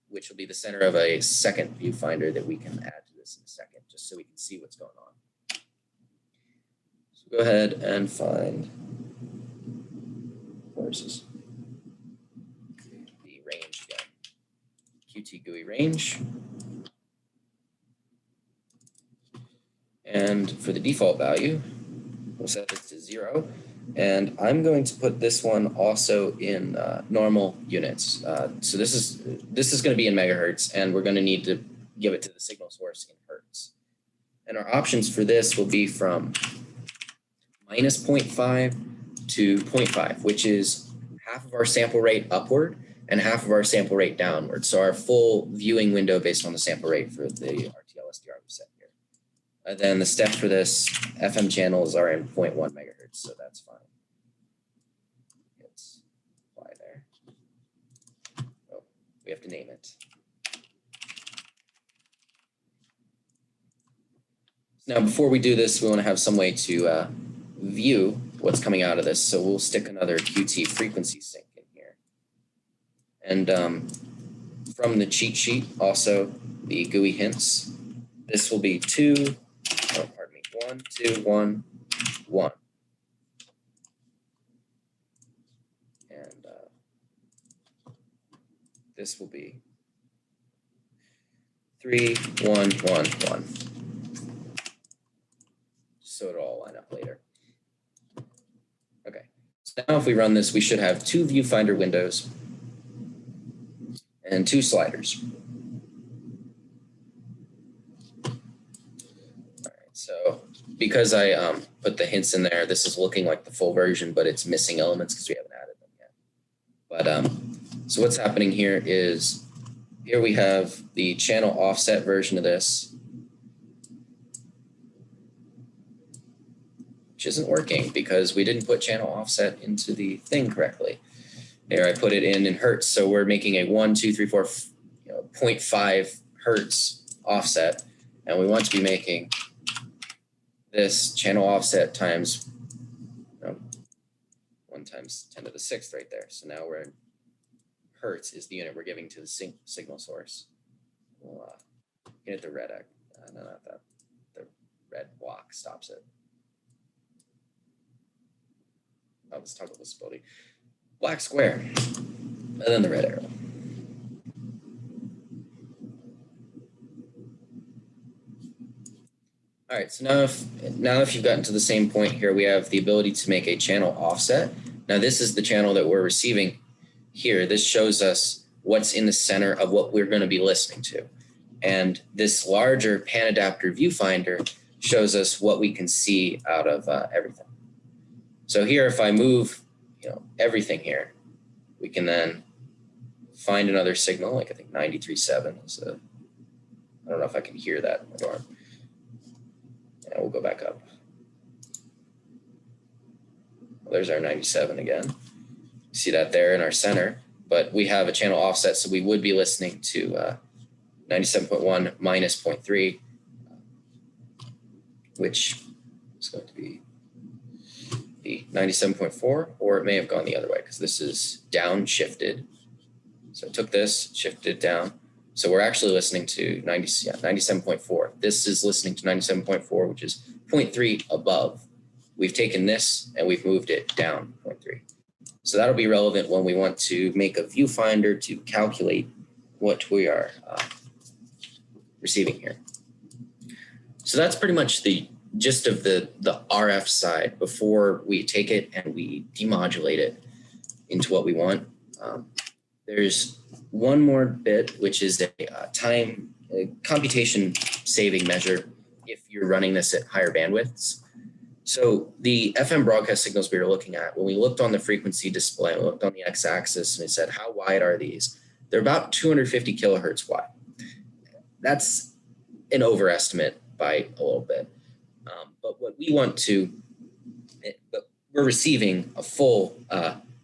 which will be the center of a second viewfinder that we can add to this in a second, just so we can see what's going on. So go ahead and find, where's this? The range again. Qt GUI range. And for the default value, we'll set this to 0. And I'm going to put this one also in normal units. So this is going to be in megahertz, and we're going to need to give it to the signal source in hertz. And our options for this will be from minus 0.5 to 0.5, which is half of our sample rate upward and half of our sample rate downward. So our full viewing window based on the sample rate for the RTL SDR we set here. And then the steps for this FM channels are in 0.1 megahertz, so that's fine. Let's apply there. Oh, we have to name it. Now, before we do this, we want to have some way to view what's coming out of this. So we'll stick another Qt frequency sync in here. And from the cheat sheet, also the GUI hints, this will be 2, oh, pardon me, 1, 2, 1, 1. And this will be 3, 1, 1, 1. So it'll all line up later. Okay, so now if we run this, we should have 2 viewfinder windows and 2 sliders. because I put the hints in there, this is looking like the full version, but it's missing elements because we haven't added them yet. But so what's happening here is, here we have the channel offset version of this, which isn't working because we didn't put channel offset into the thing correctly. There, I put it in hertz, so we're making a 1, 2, 3, 4, 0.5 hertz offset, and we want to be making this channel offset times 1 times 10 to the 6th right there. So now we're in hertz is the unit we're giving to the signal source. We'll hit the red, no, not that. The red block stops it. Oh, let's toggle visibility. Black square, and then the red arrow. All right, so now if you've gotten to the same point here, we have the ability to make a channel offset. Now this is the channel that we're receiving here. This shows us what's in the center of what we're going to be listening to. And this larger pan adapter viewfinder shows us what we can see out of everything. So here, if I move, everything here, we can then find another signal, like I think 93.7 is a, I don't know if I can hear that in my dorm. And we'll go back up. Well, there's our 97 again. See that there in our center, but we have a channel offset, so we would be listening to 97.1 minus 0.3, which is going to be the 97.4, or it may have gone the other way because this is downshifted. So I took this, shifted it down. So we're actually listening to 97.4. This is listening to 97.4, which is 0.3 above. We've taken this and we've moved it down 0.3. So that'll be relevant when we want to make a viewfinder to calculate what we are receiving here. So that's pretty much the gist of the RF side before we take it and we demodulate it into what we want. There's one more bit, which is a computation saving measure if you're running this at higher bandwidths. So the FM broadcast signals we were looking at, when we looked on the frequency display, we looked on the x-axis and we said, how wide are these? They're about 250 kilohertz wide. That's an overestimate by a little bit. But what we want to, but we're receiving a full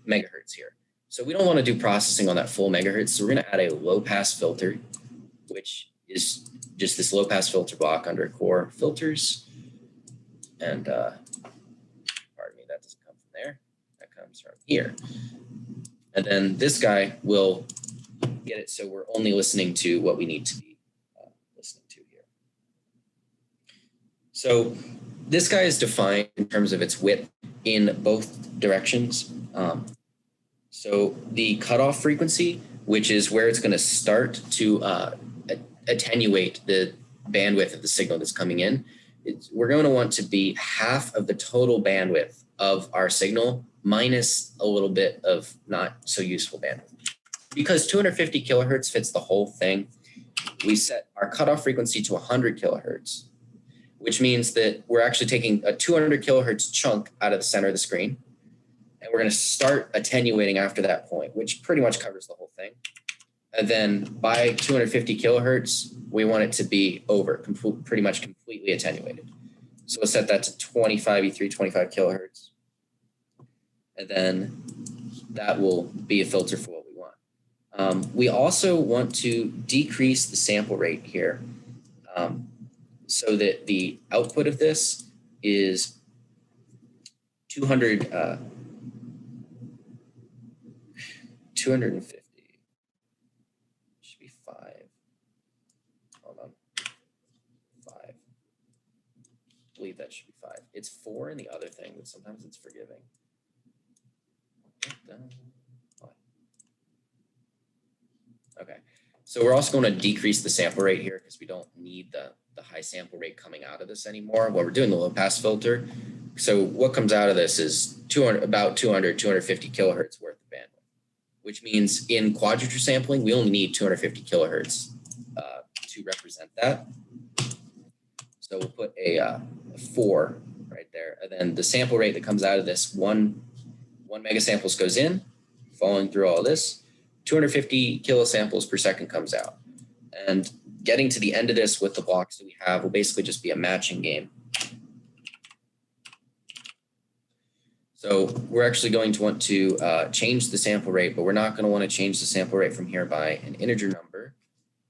megahertz here. So we don't want to do processing on that full megahertz. So we're going to add a low pass filter, which is just this low pass filter block under core filters. And pardon me, that doesn't come from there. That comes from here. And then this guy will get it so we're only listening to what we need to be listening to here. So this guy is defined in terms of its width in both directions. So the cutoff frequency, which is where it's going to start to attenuate the bandwidth of the signal that's coming in, we're going to want to be half of the total bandwidth of our signal minus a little bit of not so useful bandwidth. Because 250 kilohertz fits the whole thing, we set our cutoff frequency to 100 kilohertz, which means that we're actually taking a 200 kilohertz chunk out of the center of the screen. And we're going to start attenuating after that point, which pretty much covers the whole thing. And then by 250 kilohertz, we want it to be over, pretty much completely attenuated. So we'll set that to 25 E3, 25 kilohertz. And then that will be a filter for what we want. We also want to decrease the sample rate here so that the output of this is 250. Should be 5. Hold on. 5. I believe that should be 5. It's 4 in the other thing, but sometimes it's forgiving. Okay. So we're also going to decrease the sample rate here because we don't need the high sample rate coming out of this anymore while we're doing the low pass filter. So what comes out of this is about 250 kilohertz worth of bandwidth, which means in quadrature sampling, we only need 250 kilohertz to represent that. So we'll put a 4 right there. And then the sample rate that comes out of this, one megasamples goes in, following through all this, 250 kilosamples per second comes out. And getting to the end of this with the blocks that we have will basically just be a matching game. So we're actually going to want to change the sample rate, but we're not going to want to change the sample rate from here by an integer number.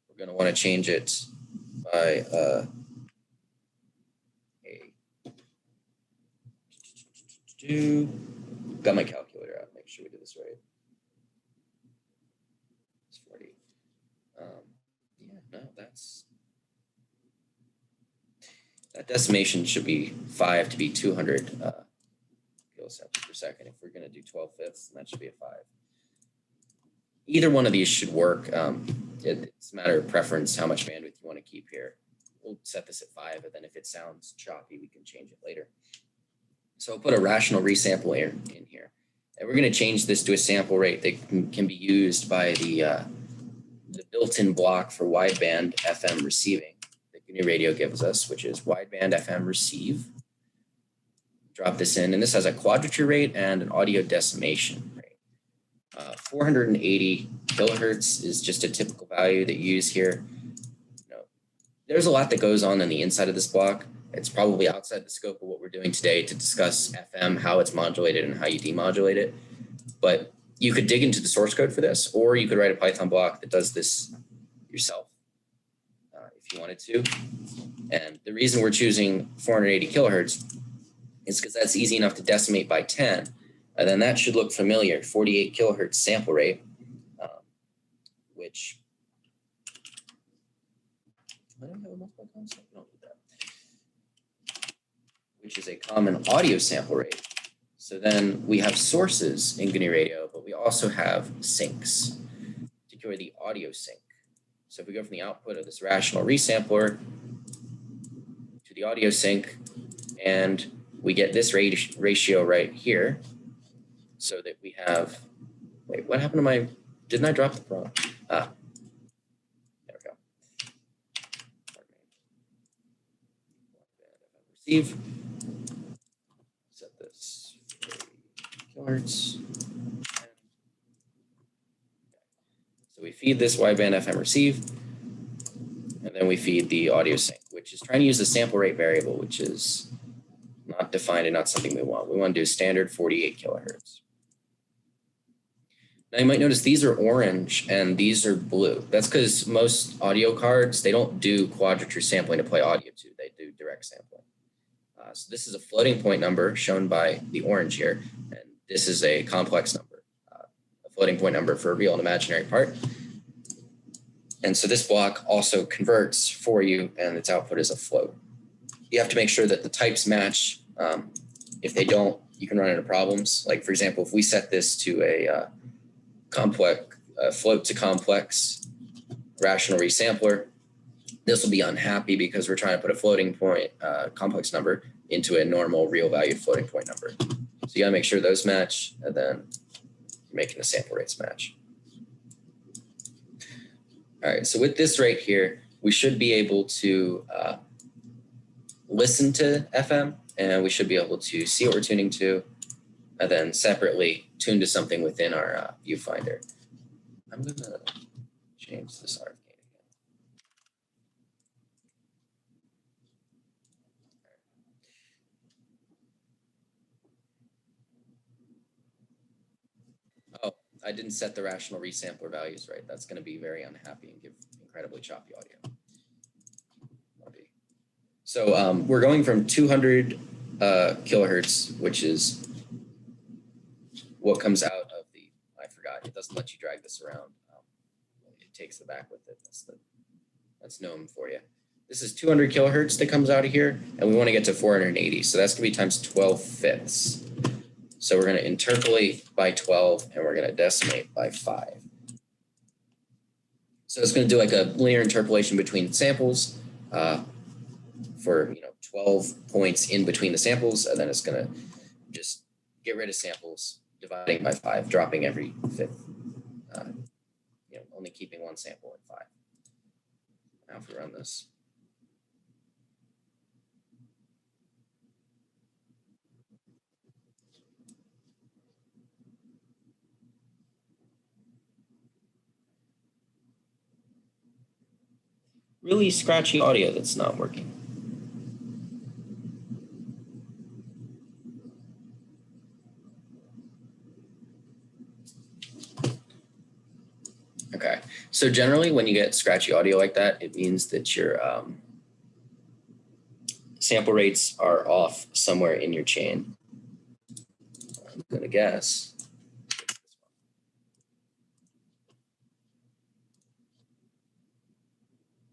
We're going to want to change it by got my calculator out. Make sure we do this right. It's 40. Yeah, no, that decimation should be 5 to be 200 kilosamples per second. If we're going to do 12/5, that should be a 5. Either one of these should work. It's a matter of preference how much bandwidth you want to keep here. We'll set this at 5, and then if it sounds choppy, we can change it later. So I'll put a rational resample in here. And we're going to change this to a sample rate that can be used by the built-in block for wideband FM receiving that GNU Radio gives us, which is wideband FM receive. Drop this in, and this has a quadrature rate and an audio decimation rate. 480 kilohertz is just a typical value that you use here. There's a lot that goes on the inside of this block. It's probably outside the scope of what we're doing today to discuss FM, how it's modulated and how you demodulate it. But you could dig into the source code for this, or you could write a Python block that does this yourself if you wanted to. And the reason we're choosing 480 kilohertz is because that's easy enough to decimate by 10. And then that should look familiar, 48 kilohertz sample rate, which I don't have a multiple concept. Don't do that. Which is a common audio sample rate. So then we have sources in GNU Radio, but we also have sinks, particularly the audio sink. So if we go from the output of this rational resampler to the audio sink, and we get this ratio right here, so that we have, wait, what happened to my, didn't I drop the prompt? There we go. Receive. Set this kilohertz. So we feed this wideband FM receive, and then we feed the audio sync, which is trying to use the sample rate variable, which is not defined and not something we want. We want to do standard 48 kilohertz. Now you might notice these are orange and these are blue. That's because most audio cards, they don't do quadrature sampling to play audio to, they do direct sampling. So this is a floating point number shown by the orange here, and this is a complex number, a floating point number for a real and imaginary part. And so this block also converts for you, and its output is a float. You have to make sure that the types match. If they don't, you can run into problems. Like, for example, if we set this to a complex float to complex rational resampler, this will be unhappy because we're trying to put a floating point complex number into a normal real valued floating point number. So you gotta make sure those match, and then you're making the sample rates match. All right, so with this right here, we should be able to listen to FM, and we should be able to see what we're tuning to, and then separately tune to something within our viewfinder. I'm gonna change this RF gain again. Oh, I didn't set the rational resampler values right. That's gonna be very unhappy and give incredibly choppy audio. So we're going from 200 kilohertz, which is what comes out of the, I forgot, it doesn't let you drag this around. It takes the back with it. That's GNOME for you. This is 200 kilohertz that comes out of here, and we want to get to 480. So that's going to be times 12/5. So we're going to interpolate by 12, and we're going to decimate by 5. So it's going to do like a linear interpolation between samples. For 12 points in between the samples, and then it's going to just get rid of samples, dividing by 5, dropping every 5th, only keeping one sample at 5. Now if we run this, really scratchy audio that's not working. Okay, so generally when you get scratchy audio like that, it means that your sample rates are off somewhere in your chain. I'm gonna guess.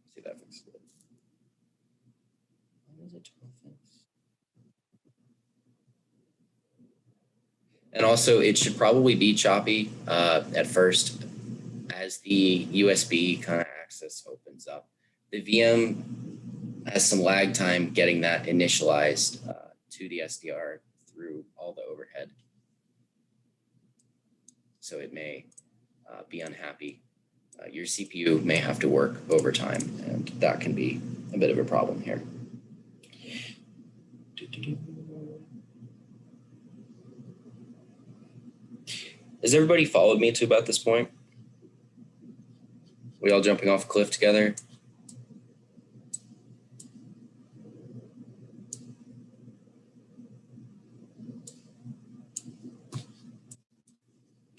See if that fixes it. Why is it 12 fix? And also it should probably be choppy at first as the USB kind of access opens up. The VM has some lag time getting that initialized to the SDR through all the overhead. So it may be unhappy. Your CPU may have to work overtime, and that can be a bit of a problem here. Has everybody followed me to about this point? We all jumping off a cliff together?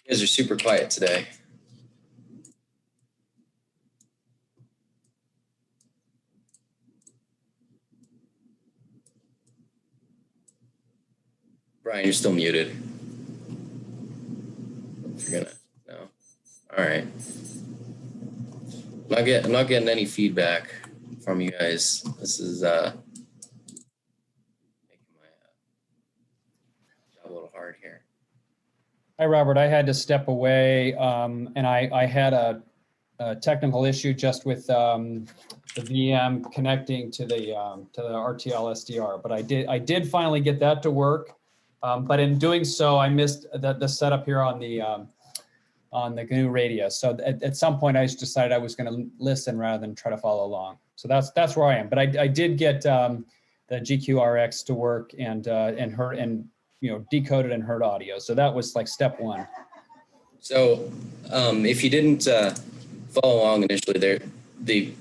You guys are super quiet today. Brian, you're still muted. If you're gonna, no. All right. I'm not getting any feedback from you guys. This is making my job a little hard here. Hi, Robert. I had to step away, and I had a technical issue just with the VM connecting to the RTL SDR. But I did finally get that to work. But in doing so, I missed the setup here on the GNU radio. So at some point, I just decided I was going to listen rather than try to follow along. So that's where I am. But I did get the GQRX to work and decoded and heard audio. So that was like step one. So if you didn't follow along initially,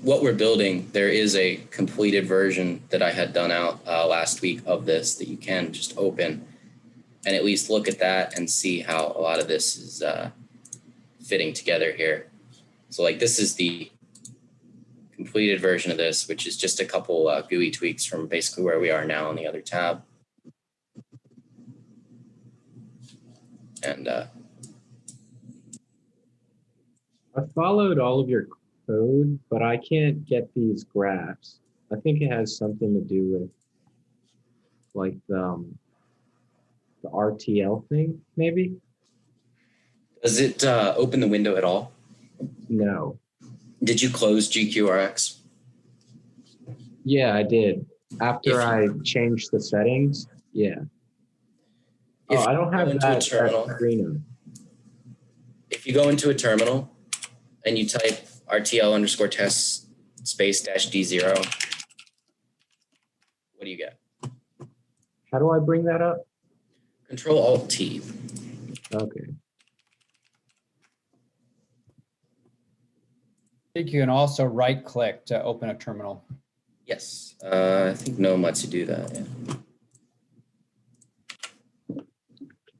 what we're building, there is a completed version that I had done out last week of this that you can just open and at least look at that and see how a lot of this is fitting together here. So like this is the completed version of this, which is just a couple GUI tweaks from basically where we are now on the other tab. And I followed all of your code, but I can't get these graphs. I think it has something to do with like the RTL thing, maybe? does it open the window at all? No. Did you close GQRX? Yeah, I did. After I changed the settings, yeah. Oh, I don't have that screen. If you go into a terminal and you type RTL_test --D0, what do you get? How do I bring that up? Control-Alt-T. Okay. I think you can also right-click to open a terminal. Yes, I think GNOME lets you do that. Yeah.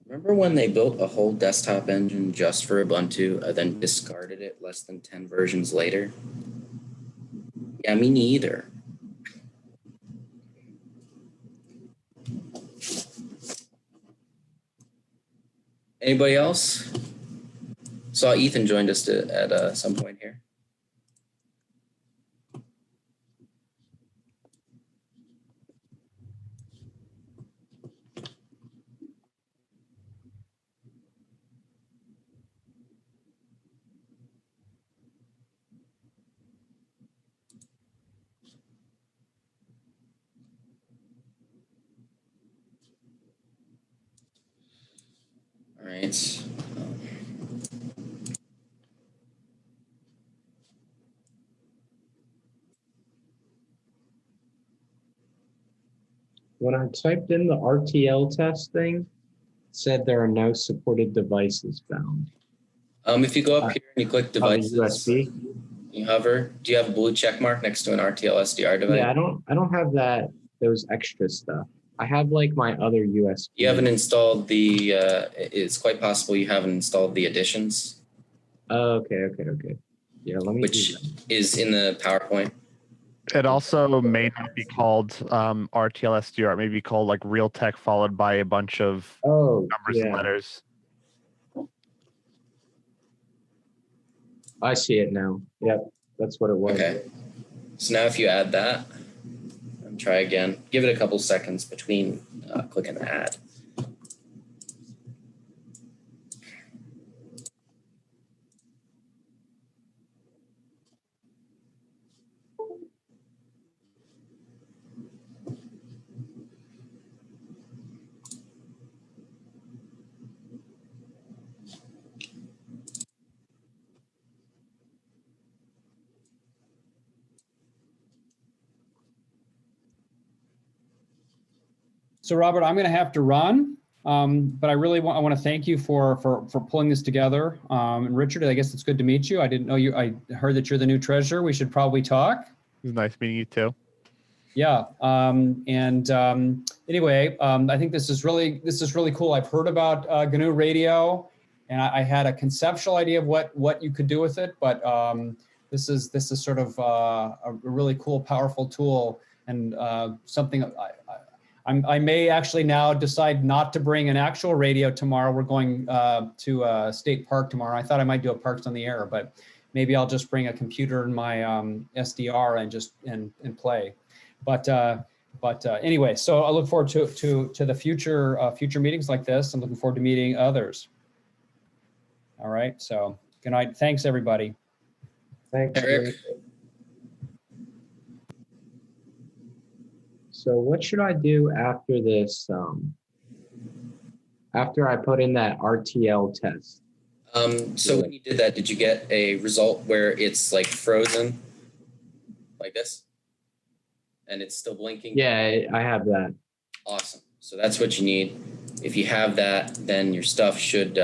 Remember when they built a whole desktop engine just for Ubuntu and then discarded it less than 10 versions later? Yeah, me neither. Anybody else? Saw Ethan joined us at some point here. All right. When I typed in the RTL test thing, it said there are no supported devices found. If you go up here and you click devices, USB. You hover. Do you have a blue check mark next to an RTL SDR device? Yeah, I don't have those extra stuff. I have like my other USB. You haven't installed the, it's quite possible you haven't installed the additions, Oh, okay. Yeah, let me which do that. is in the PowerPoint. It also may not be called RTL SDR. It may be called like Realtek followed by a bunch of Oh, numbers and yeah, letters. I see it now. Yep, that's what it was. Okay. So now if you add that, and try again, give it a couple seconds between clicking add. So Robert, I'm going to have to run, but I really want to thank you for pulling this together. And Richard, I guess it's good to meet you. I didn't know you. I heard that you're the new treasurer. We should probably talk. It was nice meeting you too. Yeah. Anyway, I think this is really cool. I've heard about GNU Radio, and I had a conceptual idea of what you could do with it, but this is sort of a really cool, powerful tool, and something I may actually now decide not to bring an actual radio tomorrow. We're going to State Park tomorrow. I thought I might do a Parks on the Air, but maybe I'll just bring a computer and my SDR and just and play. But anyway, so I look forward to the future meetings like this. I'm looking forward to meeting others. All right. So good night. Thanks, everybody. Thanks, Eric. Rick. So what should I do after this? After I put in that RTL test? So when you did that, did you get a result where it's like frozen like this? And it's still blinking? Yeah, I have that. Awesome. So that's what you need. If you have that, then your stuff should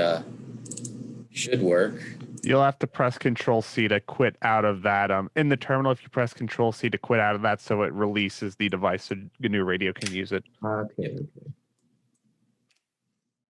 work. You'll have to press Control-C to quit out of that. In the terminal, if you press Control-C to quit out of that, so it releases the device so GNU Radio can use it. Okay.